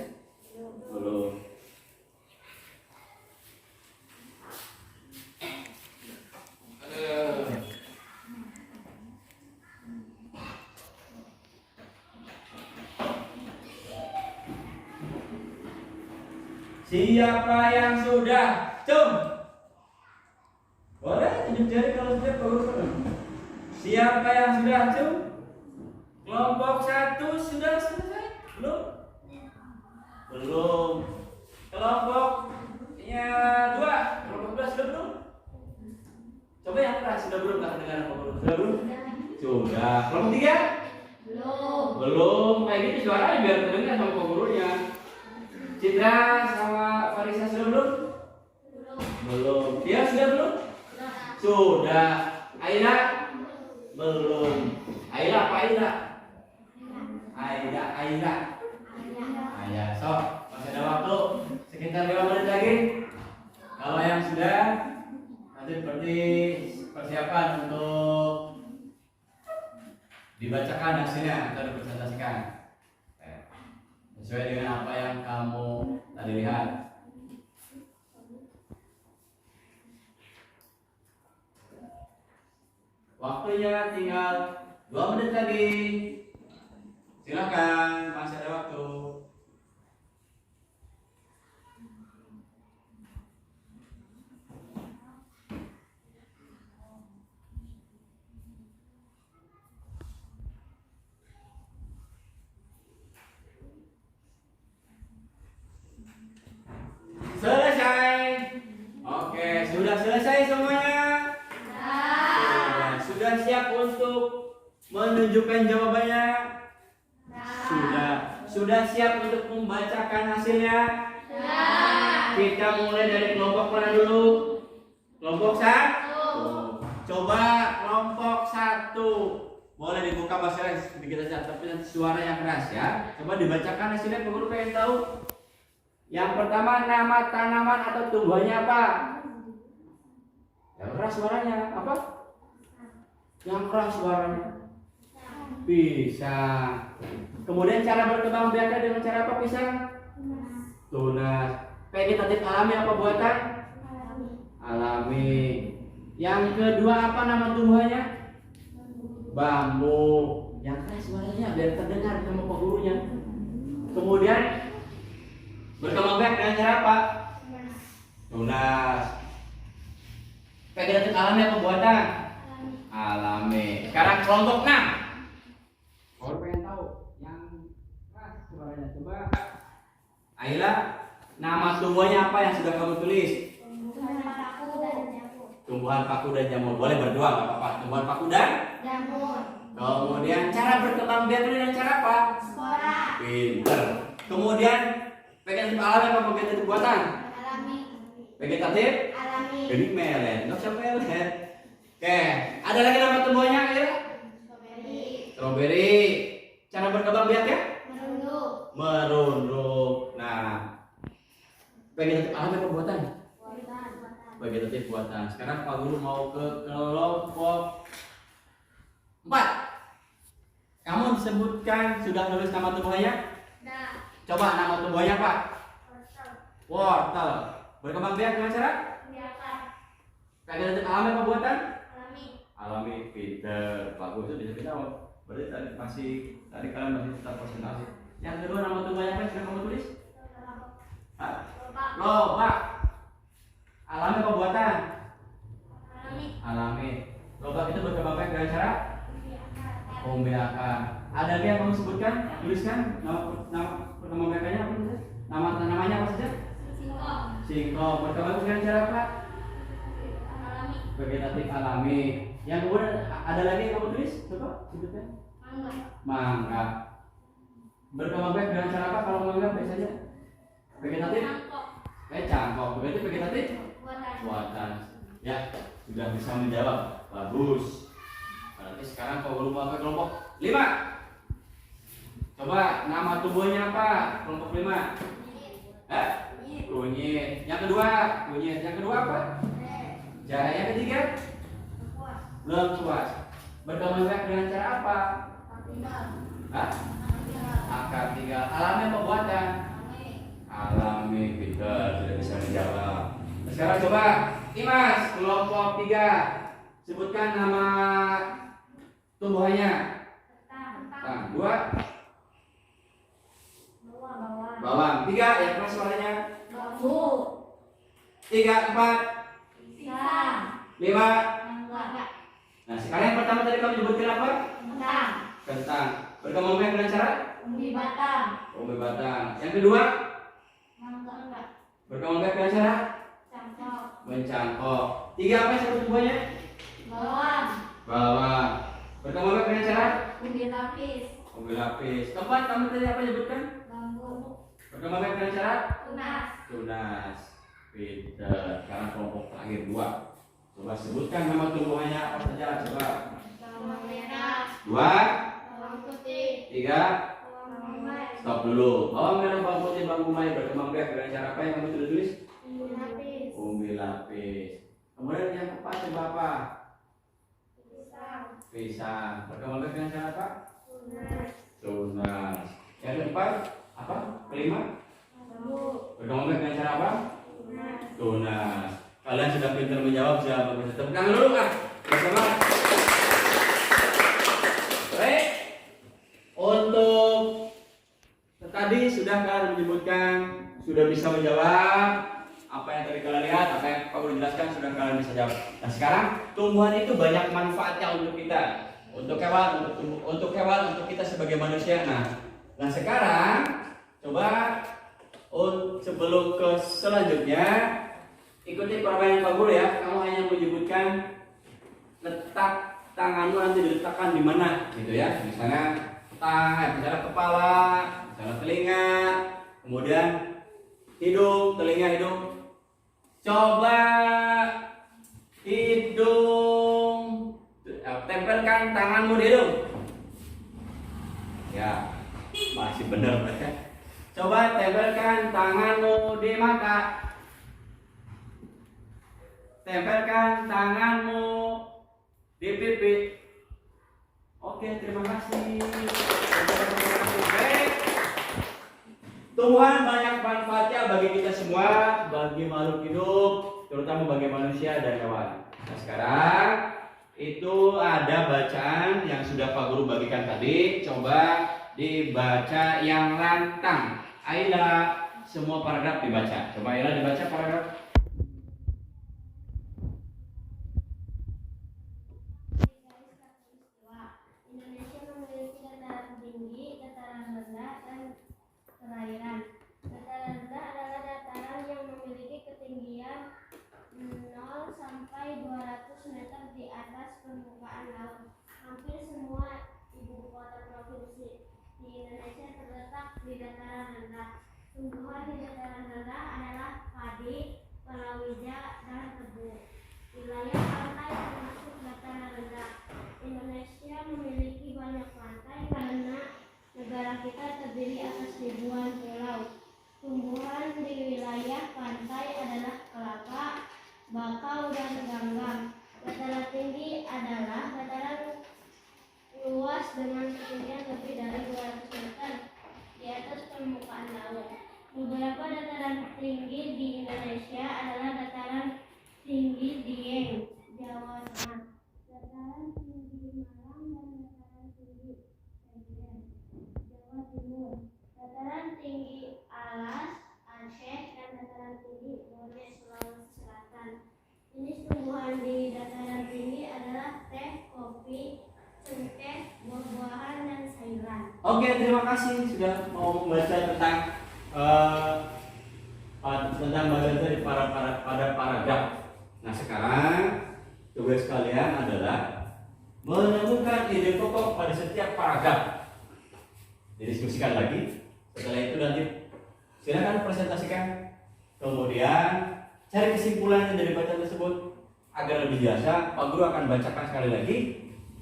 Belum. Siapa yang sudah? Cum. Boleh tunjuk jari kalau sudah bagus. Siapa yang sudah? Cum. Kelompok 1 sudah selesai? Belum? Belum. Kelompoknya 2, kelompok 2 sudah belum? Coba yang keras, sudah belum? Nggak kedengaran Pak Guru. Sudah belum? Sudah. Kelompok 3?
Belum.
Belum. Kayak gitu suaranya biar terdengar sama Pak Gurunya. Citra sama Farisa sudah belum? Belum. Dia sudah belum? Sudah. Aida? Belum. Aida apa Aida? Aida. So, masih ada waktu sekitar 5 menit lagi. Kalau yang sudah, nanti seperti persiapan untuk dibacakan hasilnya atau dipresentasikan sesuai dengan apa yang kamu Tadi lihat. Waktunya tinggal 2 menit lagi. Silakan, masih ada waktu. Selesai. Oke, sudah selesai semuanya. Sudah siap untuk menunjukkan jawabannya? Sudah siap untuk membacakan hasilnya? Kita mulai dari kelompok mana dulu? Kelompok 1. Coba kelompok 1. Boleh dibuka bahasa sedikit saja, tapi nanti suara yang keras ya. Coba dibacakan hasilnya, Pak Guru pengen tahu. Yang pertama, nama tanaman atau tumbuhannya apa? Yang keras suaranya apa? Yang keras suaranya pisang. Kemudian cara berkembang biaknya dengan cara apa pisang? Tunas. Vegetatif alami apa buatan? Alami. Yang kedua apa nama tumbuhannya? Bambu. Yang keras suaranya biar terdengar sama Pak Gurunya. Kemudian berkembang biak dengan cara apa? Tunas. Vegetatif alami apa buatan? Alami. Sekarang kelompok 6. Kalau pengen tahu yang keras suaranya, coba Aila, nama tumbuhannya apa yang sudah kamu tulis? Tumbuhan paku dan jamur. Boleh berdua, nggak apa-apa. Tumbuhan paku dan
Jamur.
kemudian cara berkembang biak dengan cara apa?
Spora.
Pinter. Kemudian vegetatif alami apa vegetatif buatan?
Alami.
Vegetatif?
Alami.
Jadi melet, nggak usah melet. Oke, ada lagi nama tumbuhannya Aila?
Strawberry.
Strawberry. Cara berkembang biaknya?
Merunduk.
Merunduk. Nah, vegetatif alami apa buatan?
Buatan.
Vegetatif buatan. Sekarang Pak Guru mau ke kelompok 4. Kamu disebutkan sudah nulis nama tumbuhannya?
Nah.
Coba nama tumbuhannya Pak.
Wortel.
Wortel. Berkembang biak dengan cara?
Biakan.
Vegetatif alami apa buatan?
Alami.
Alami. Pinter. Bagus itu bisa kita. Berarti tadi kalian masih tetap presentasi. Yang kedua nama tumbuhannya apa yang sudah kamu tulis? Hah? Lobak. Alami apa buatan?
Alami.
Alami. Lobak itu berkembang biak dengan cara?
Biakan.
Pembiakan. Ada lagi yang kamu sebutkan? Tuliskan nama berkembang biakannya apa saja? Nama tanamannya apa saja?
Singkong.
Singkong. Berkembang dengan cara apa?
Alami.
Vegetatif alami. Yang kemudian ada lagi yang kamu tulis? Coba sebutkan.
Mangga.
Mangga. Berkembang biak dengan cara apa? Kalau mangga biasanya vegetatif?
Mangkok.
Cangkok. Berarti vegetatif?
Buatan.
Buatan. Ya, sudah bisa menjawab. Bagus. Berarti sekarang kau lupa ke kelompok 5. Coba nama tumbuhannya apa? Kelompok 5. Kunyit. Yang kedua, kunyit. Yang kedua apa? Jahe. Yang ketiga? Lengkuas. Berkembang biak dengan cara apa? Hah? Akar tinggal. Alami apa buatan? Alami. Pintar, tidak bisa menjawab. Sekarang coba Imas, kelompok 3. Sebutkan nama tumbuhannya. Nah, 2. Bawang. 3. Yang keras suaranya.
Bambu.
3, 4,
Pisang.
5.
Mangga.
Nah, sekarang yang pertama tadi kamu sebutkan apa?
Kentang.
Kentang. Berkembang biak dengan cara?
Umbi batang.
Umbi batang. Yang kedua,
Mangga.
berkembang biak dengan cara?
Cangkok.
Mencangkok. 3 apa yang sebut tumbuhannya?
Bawang.
Bawang. Berkembang biak dengan cara?
Umbi lapis.
Umbi lapis. Keempat, kamu tadi apa sebutkan?
Bambu.
Berkembang biak dengan cara?
Tunas.
Tunas. Pinter. Sekarang kelompok terakhir 2. Coba sebutkan nama tumbuhannya apa saja. Coba.
Bawang merah.
2,
Bawang putih.
3.
Bawang bombay.
Stop dulu. Bawang merah, bawang putih, bawang bombay berkembang biak dengan cara apa yang kamu sudah tulis?
Umbi lapis.
Umbi lapis. Kemudian yang keempat coba apa?
Pisang.
Pisang. Berkembang biak dengan cara apa?
Tunas.
Tunas. Yang keempat apa? Kelima? Berkembang dengan cara apa?
Tunas.
Tunas. Kalian sudah pintar menjawab, siapa bisa tepuk tangan dulu kah? Bersama. Baik. Untuk tadi sudah kalian menyebutkan, sudah bisa menjawab apa yang tadi kalian lihat, apa yang Pak Guru jelaskan sudah kalian bisa jawab. Nah sekarang tumbuhan itu banyak manfaatnya untuk kita, untuk hewan, untuk hewan, untuk kita sebagai manusia. Nah sekarang coba sebelum ke selanjutnya ikuti permainan Pak Guru ya. Kamu hanya menyebutkan letak tanganmu nanti diletakkan di mana, gitu ya. Misalnya misalnya kepala, misalnya telinga, kemudian hidung, telinga, hidung. Coba hidung, tempelkan tanganmu di hidung. Ya, masih benar. Coba tempelkan tanganmu di mata. Tempelkan tanganmu di pipi. Oke, terima kasih. Baik. Tumbuhan banyak manfaatnya bagi kita semua, bagi makhluk hidup, terutama bagi manusia dan hewan. Nah, sekarang itu ada bacaan yang sudah Pak Guru bagikan tadi. Coba dibaca yang lantang. Aila, semua paragraf dibaca. Coba Aila dibaca paragraf.
Indonesia memiliki dataran tinggi, dataran rendah, dan perairan. Dataran rendah adalah dataran yang memiliki ketinggian 0 sampai 200 meter di atas permukaan laut. Hampir semua ibu kota provinsi di Indonesia terletak di dataran rendah. Tumbuhan di dataran rendah adalah padi, palawija, dan tebu. Wilayah pantai termasuk dataran rendah. Indonesia memiliki banyak pantai karena negara kita terdiri atas ribuan pulau. Tumbuhan di wilayah pantai adalah kelapa, bakau, dan ganggang. Dataran tinggi adalah dataran luas dengan ketinggian lebih dari 200 meter di atas permukaan laut. Beberapa dataran tinggi di Indonesia adalah dataran tinggi Dieng, Jawa Tengah, dataran tinggi Malang, dan dataran tinggi Segen, Jawa Timur, dataran tinggi Alas, Aceh, dan dataran tinggi Bone, Sulawesi Selatan. Jenis tumbuhan di dataran tinggi adalah teh, kopi, cengkeh, buah-buahan, dan sayuran.
Oke, terima kasih sudah mau membaca tentang bagian dari pada paragraf. Nah sekarang tugas kalian adalah menemukan ide pokok pada setiap paragraf. Didiskusikan lagi. Setelah itu nanti silakan presentasikan. Kemudian cari kesimpulan dari bacaan tersebut agar lebih biasa. Pak Guru akan bacakan sekali lagi.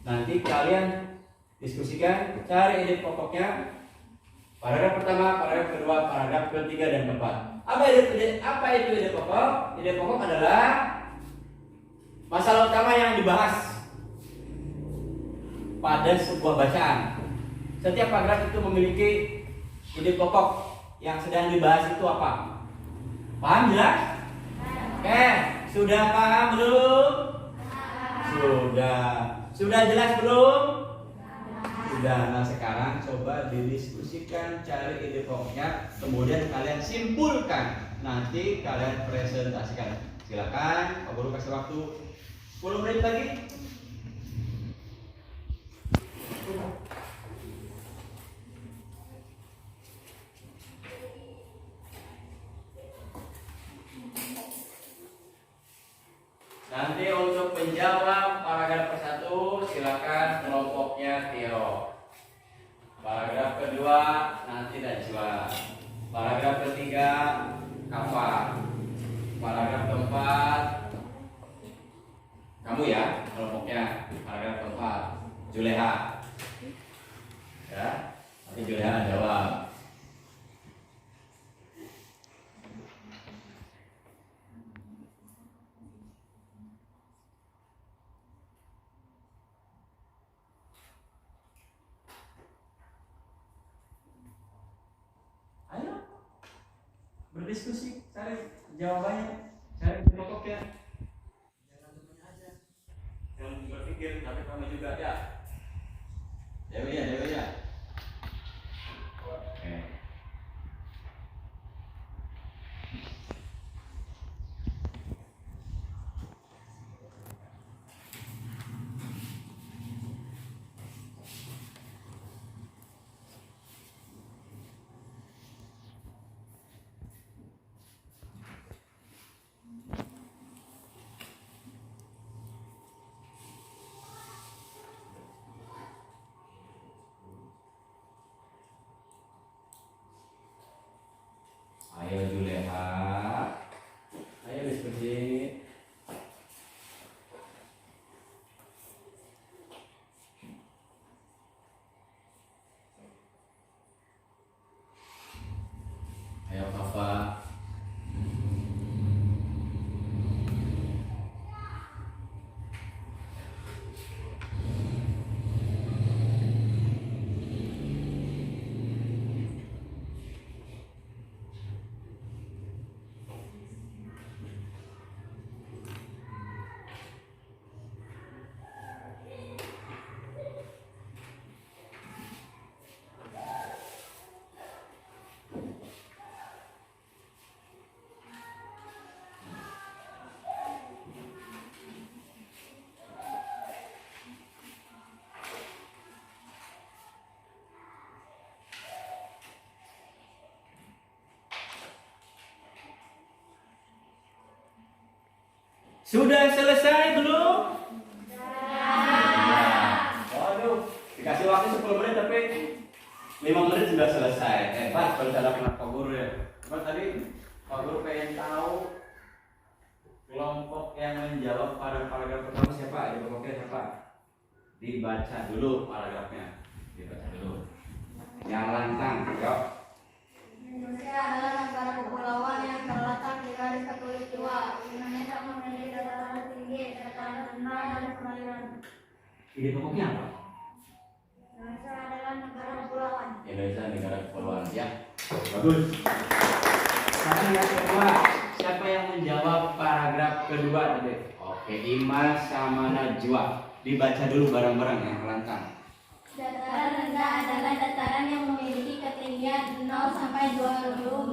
Nanti kalian diskusikan, cari ide pokoknya. Paragraf pertama, paragraf kedua, paragraf ketiga, dan keempat. Apa itu ide pokok? Ide pokok adalah masalah utama yang dibahas pada sebuah bacaan. Setiap paragraf itu memiliki ide pokok yang sedang dibahas itu apa? Paham jelas? Oke, sudah paham belum? Sudah jelas belum? Sudah. Nah sekarang coba didiskusikan, cari ide pokoknya, kemudian kalian simpulkan. Nanti kalian presentasikan. Silakan, Pak Guru kasih waktu 10 menit lagi. Nanti untuk menjawab paragraf persatu silakan kelompoknya Tio. Paragraf kedua nanti Najwa. Paragraf ketiga Kafa. Paragraf keempat kamu ya kelompoknya. Paragraf keempat Juleha. Ya, nanti Juleha jawab. Ayo.
berdiskusi, cari jawabannya, cari pokoknya. Jangan temennya aja. Jangan berpikir, tapi kamu juga ya. Dewi ya. Oke. Ayo Juleha, ayo diskusi. Ayo Kafa. Sudah selesai belum? Waduh, dikasih waktu 10 menit tapi 5 menit sudah selesai. Hebat kalau cara kenal Pak Guru ya. Cuma tadi Pak Guru pengen tahu kelompok yang menjawab pada paragraf pertama siapa? Ada kelompoknya siapa? Dibaca dulu paragrafnya. Dibaca dulu. Yang lantang, yuk.
Indonesia adalah negara kepulauan yang terletak di garis khatulistiwa. Indonesia memiliki dataran tinggi, dataran rendah, dan perairan.
Ide pokoknya apa?
Indonesia adalah negara kepulauan.
Indonesia negara kepulauan, ya. Bagus. Satu yang kedua, siapa yang menjawab paragraf kedua tadi? Oke, Imas sama Najwa. Dibaca dulu bareng-bareng yang lantang.
Dataran rendah adalah dataran yang memiliki ketinggian 0 sampai 2.200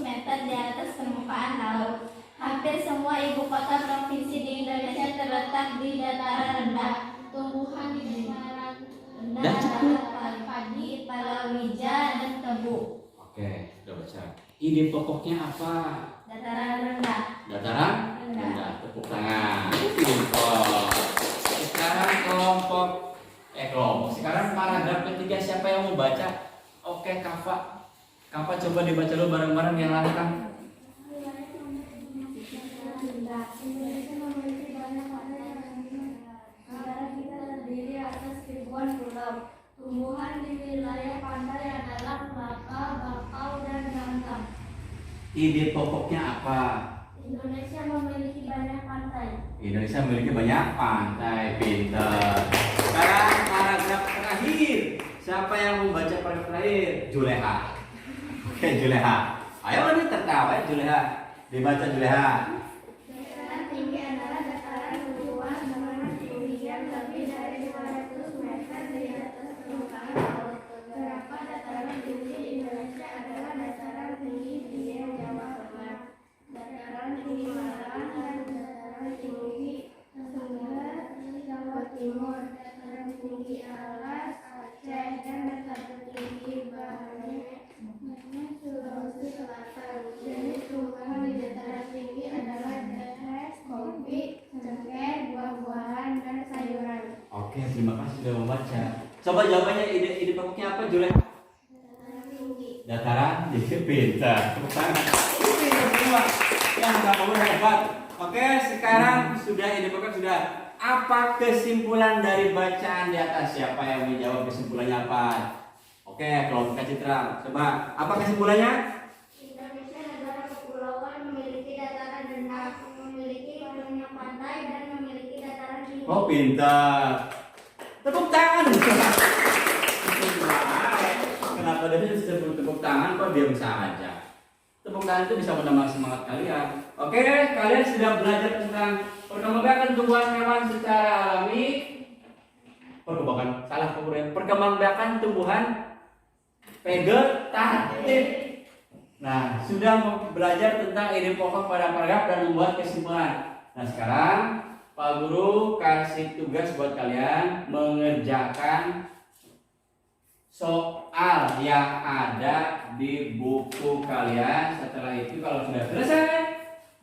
meter di atas permukaan laut. Hampir semua ibu kota provinsi di Indonesia terletak di dataran rendah. Tumbuhan di dataran rendah adalah padi, palawija, dan tebu.
Oke, sudah baca. Ide pokoknya apa?
Dataran rendah.
Dataran rendah. Tepuk tangan. Pintar. Sekarang kelompok. Sekarang paragraf ketiga siapa yang mau baca? Oke, Kafa. Kafa coba dibaca dulu bareng-bareng yang lantang.
Indonesia memiliki banyak pantai yang indah. Negara kita terdiri atas ribuan pulau. Tumbuhan di wilayah pantai adalah kelapa, bakau, dan nangka.
Ide pokoknya apa?
Indonesia memiliki banyak pantai.
Indonesia memiliki banyak pantai. Pintar. Sekarang paragraf terakhir. Siapa yang membaca paragraf terakhir? Juleha. Oke, Juleha. Ayo nih tertawa ya, Juleha. Dibaca Juleha.
Dataran tinggi adalah dataran luas dengan ketinggian lebih dari 200 meter di atas permukaan laut. Terdapat dataran tinggi di Indonesia adalah dataran tinggi Dieng, Jawa Tengah, dataran tinggi Malang, dan dataran tinggi Sumber, Jawa Timur, dataran tinggi Alas, Aceh, dan dataran tinggi Bali, Sulawesi Selatan. Jenis tumbuhan di dataran tinggi adalah jahe, kopi, cengkeh, buah-buahan, dan sayuran.
Oke, terima kasih sudah membaca. Coba jawabannya ide pokoknya apa, Juleha?
Dataran tinggi.
Dataran tinggi. Pintar. Tepuk tangan. Pintar semua. Yang kamu hebat. Oke, sekarang sudah ide pokok sudah. Apa kesimpulan dari bacaan di atas? Siapa yang menjawab kesimpulannya apa? Oke, kelompok Citra. Coba, apa kesimpulannya?
Indonesia negara kepulauan, memiliki dataran rendah, memiliki banyak pantai, dan memiliki dataran tinggi.
Oh, pintar. Tepuk tangan. Kenapa dia bisa tepuk tangan kok diam saja? Tepuk tepuk tangan itu bisa menambah semangat kalian. Oke, kalian sudah belajar tentang perkembangbiakan tumbuhan hewan secara alami. Perkembangbiakan tumbuhan vegetatif. Nah, sudah belajar tentang ide pokok pada paragraf dan membuat kesimpulan. Nah, sekarang Pak Guru kasih tugas buat kalian mengerjakan soal yang ada di buku kalian. Setelah itu kalau sudah selesai,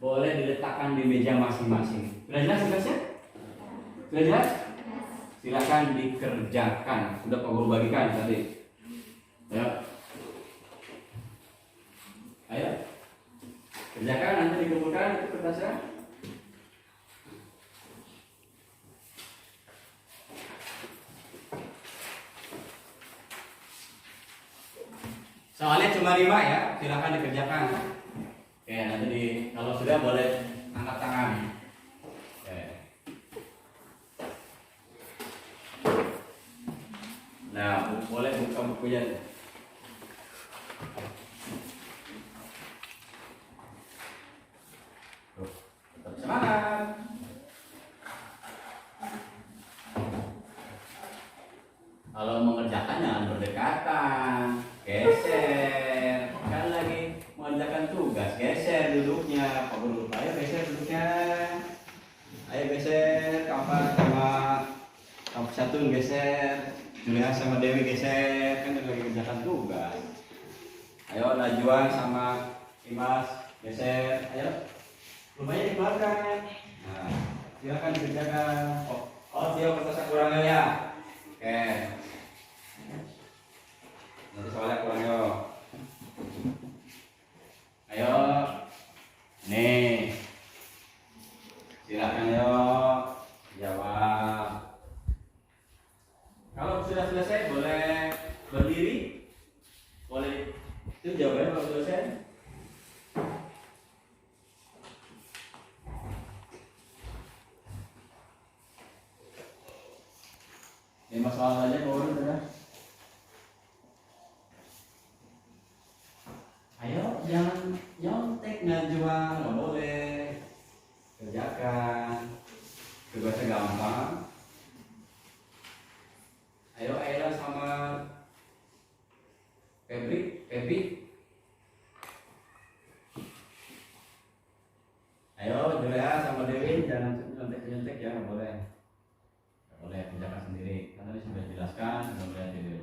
boleh diletakkan di meja masing-masing. Sudah jelas tugasnya? Sudah jelas? Silakan dikerjakan. Sudah Pak Guru bagikan tadi. Ya. Ayo. Kerjakan, nanti dikumpulkan itu kertasnya. Soalnya cuma 5 ya, silakan dikerjakan. Oke, nanti kalau sudah boleh angkat tangan. Oke. Nah, boleh buka bukunya. Tetap semangat. Kalau mengerjakan jangan berdekatan, geser. Kan lagi mengerjakan tugas, geser duduknya. Pak Guru, ayo geser duduknya. Ayo geser, kapan sama kamu satu geser, Julia sama Dewi geser, kan lagi mengerjakan tugas. Ayo Najwa sama Imas geser, ayo. Rumahnya dikeluarkan. Nah, silakan dikerjakan. Oh dia kertasnya kurangnya ya. Oke. Nanti soalnya kurang yo. Ayo. Nih. Silakan yo. Jawab. Kalau sudah selesai boleh berdiri. Boleh. Itu jawabannya kalau selesai. Ini masalahnya boleh sudah. Ayo jangan nyontek Najwa, nggak boleh. Kerjakan. Tugasnya gampang. Ayo Ayla sama Febri. Ayo Julia sama Dewi jangan nyontek ya, nggak boleh. Nggak boleh, kerjakan sendiri. Karena ini sudah dijelaskan, sudah boleh jadi.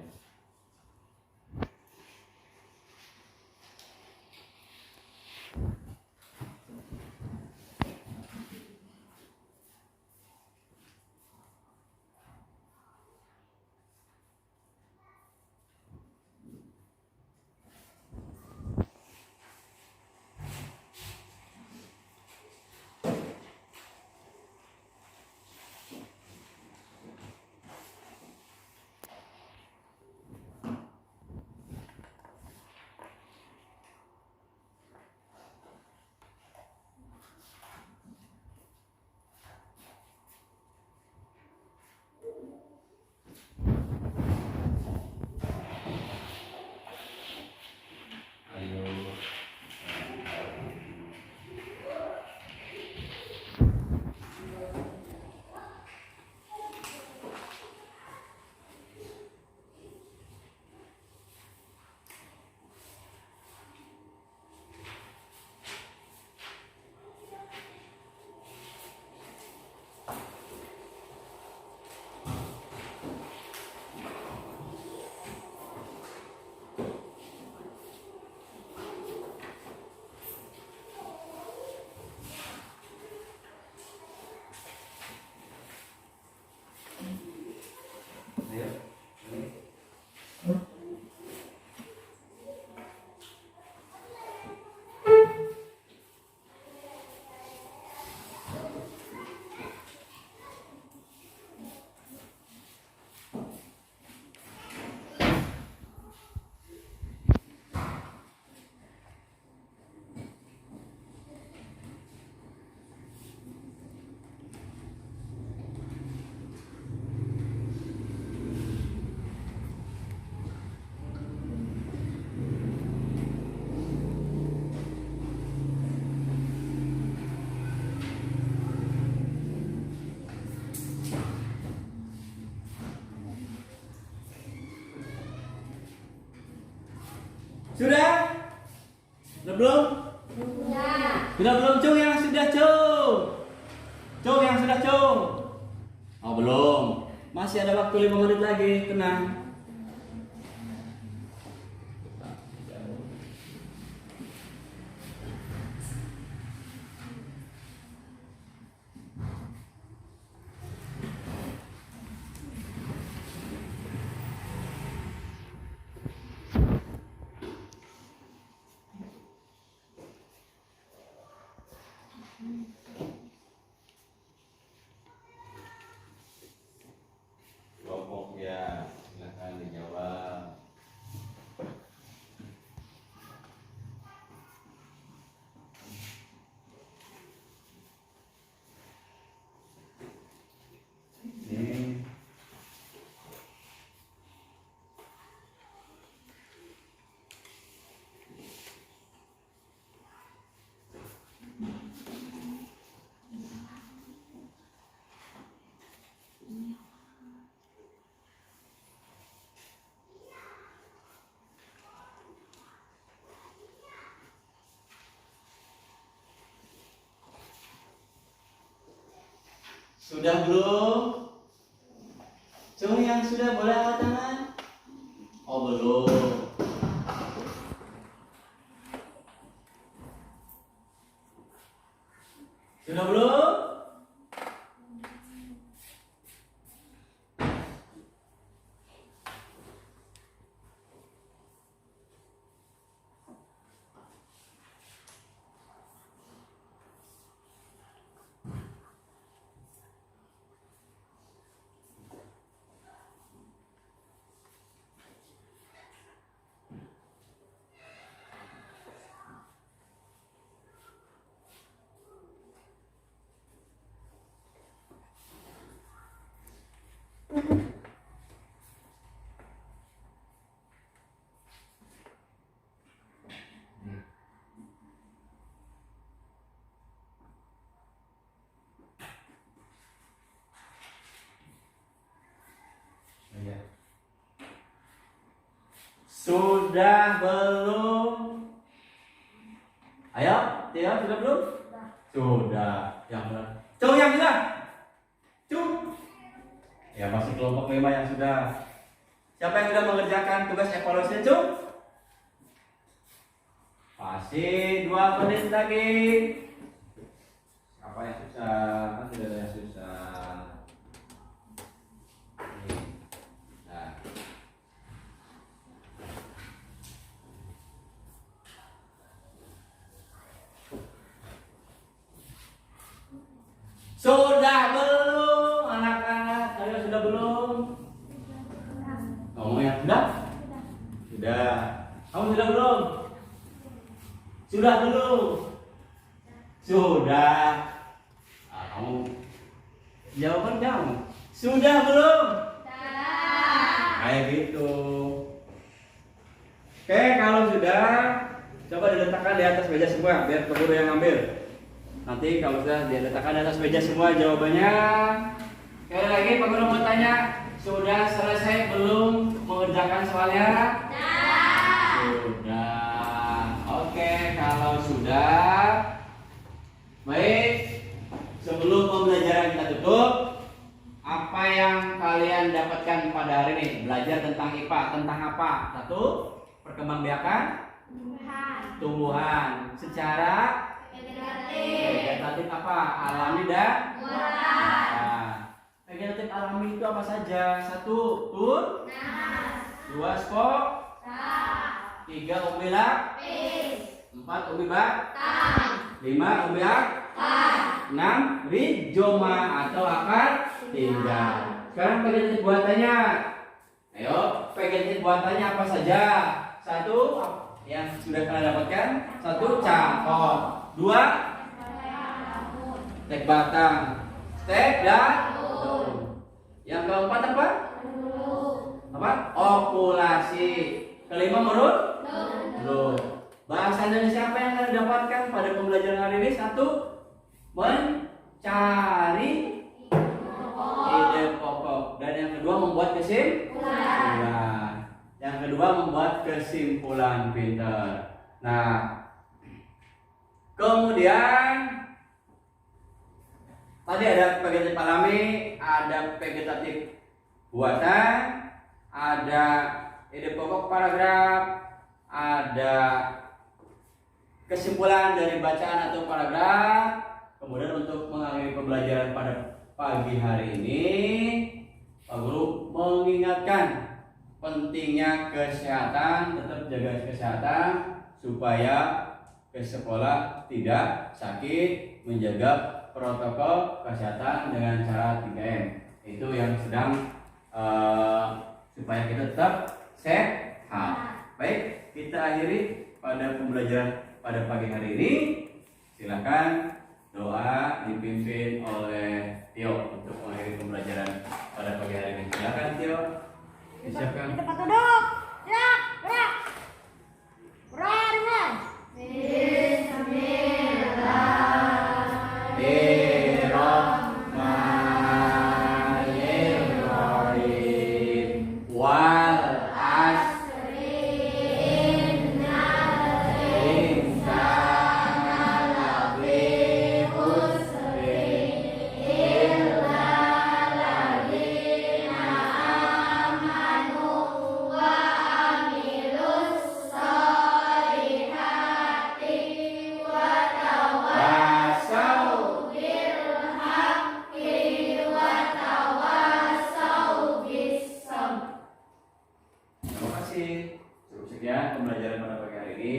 Sudah? Sudah belum? Sudah belum, Cung? Yang sudah, Cung? Cung, yang sudah, Cung? Oh, belum. Masih ada waktu 5 menit lagi, tenang. Kelompok ya, silakan dijawab. Ini sudah belum? Cung, yang sudah boleh angkat tangan? Oh, belum. Sudah belum? Sudah belum? Ayo, Tia, sudah belum? Sudah. Yang benar. Cung, yang sudah? Cung. Ya, masih kelompok 5 yang sudah. Siapa yang sudah mengerjakan tugas evaluasi, Cung? Masih 2 menit lagi. Apa yang susah? Kan tidak ada yang susah. Nah. Sudah belum, anak-anak? Kalian sudah belum? Ngomong yang sudah? Sudah. Kamu sudah belum? Sudah belum? Sudah. Ah, kamu jawaban kamu. Sudah belum? Kayak gitu. Oke, kalau sudah, coba diletakkan di atas meja semua biar guru yang ambil. Nanti kalau sudah diletakkan di atas meja semua jawabannya. Sekali lagi Pak Guru mau tanya, sudah selesai belum mengerjakan soalnya? Sudah. Oke, kalau sudah, baik. Sebelum pembelajaran kita tutup, apa yang kalian dapatkan pada hari ini? Belajar tentang IPA, tentang apa? Satu, perkembangbiakan tumbuhan secara vegetatif apa? Alami dan nah, vegetatif alami itu apa saja? 1, tur, 2, spor, 3, umbi lapis, 4, umbi batang, 5, umbi akar, 6, rizoma atau akar tinggal. Sekarang vegetatif buatannya. Ayo, vegetatif buatannya apa saja? 1, yang sudah kalian dapatkan. 1, cangkok. 2, stek batang, stek dan daun. Yang keempat apa? Apa? Okulasi. Kelima menurut? Belum. Bahasa Indonesia apa yang kalian dapatkan pada pembelajaran hari ini? 1, mencari ide pokok. Dan yang kedua membuat kesimpulan. Yang kedua kedua membuat kesimpulan pintar. Nah, kemudian tadi ada vegetatif alami, ada vegetatif buatan, ada ide pokok paragraf, ada kesimpulan dari bacaan atau paragraf. Kemudian untuk mengakhiri pembelajaran pada pagi hari ini, Pak Guru mengingatkan pentingnya kesehatan, tetap jaga kesehatan supaya ke sekolah tidak sakit, menjaga protokol kesehatan dengan cara 3M. Itu yang sedang supaya kita tetap sehat. Baik, kita akhiri pada pembelajaran pada pagi hari ini. Silakan doa dipimpin oleh Tio untuk mengakhiri pembelajaran pada pagi hari ini. Silakan Tio. Disiapkan.
Kita tempat duduk. Ya, gerak. Berani.
Bismillahirrahmanirrahim. Wal asri innal insana lafi khusri illa alladzina amanu wa amilus solihati wa tawassaw bil haqqi wa tawassaw bis sabr.
Terima kasih. Cukup sekian pembelajaran pada pagi hari ini.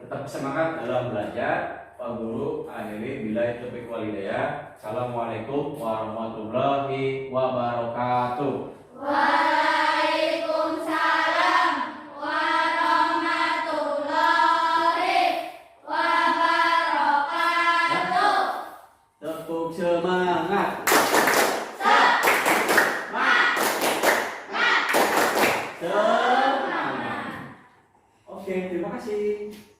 Tetap semangat dalam belajar. Pak Guru akhiri billahi taufiq wal hidayah. Assalamualaikum warahmatullahi wabarakatuh.
Waalaikumsalam warahmatullahi wabarakatuh.
Tepuk semangat.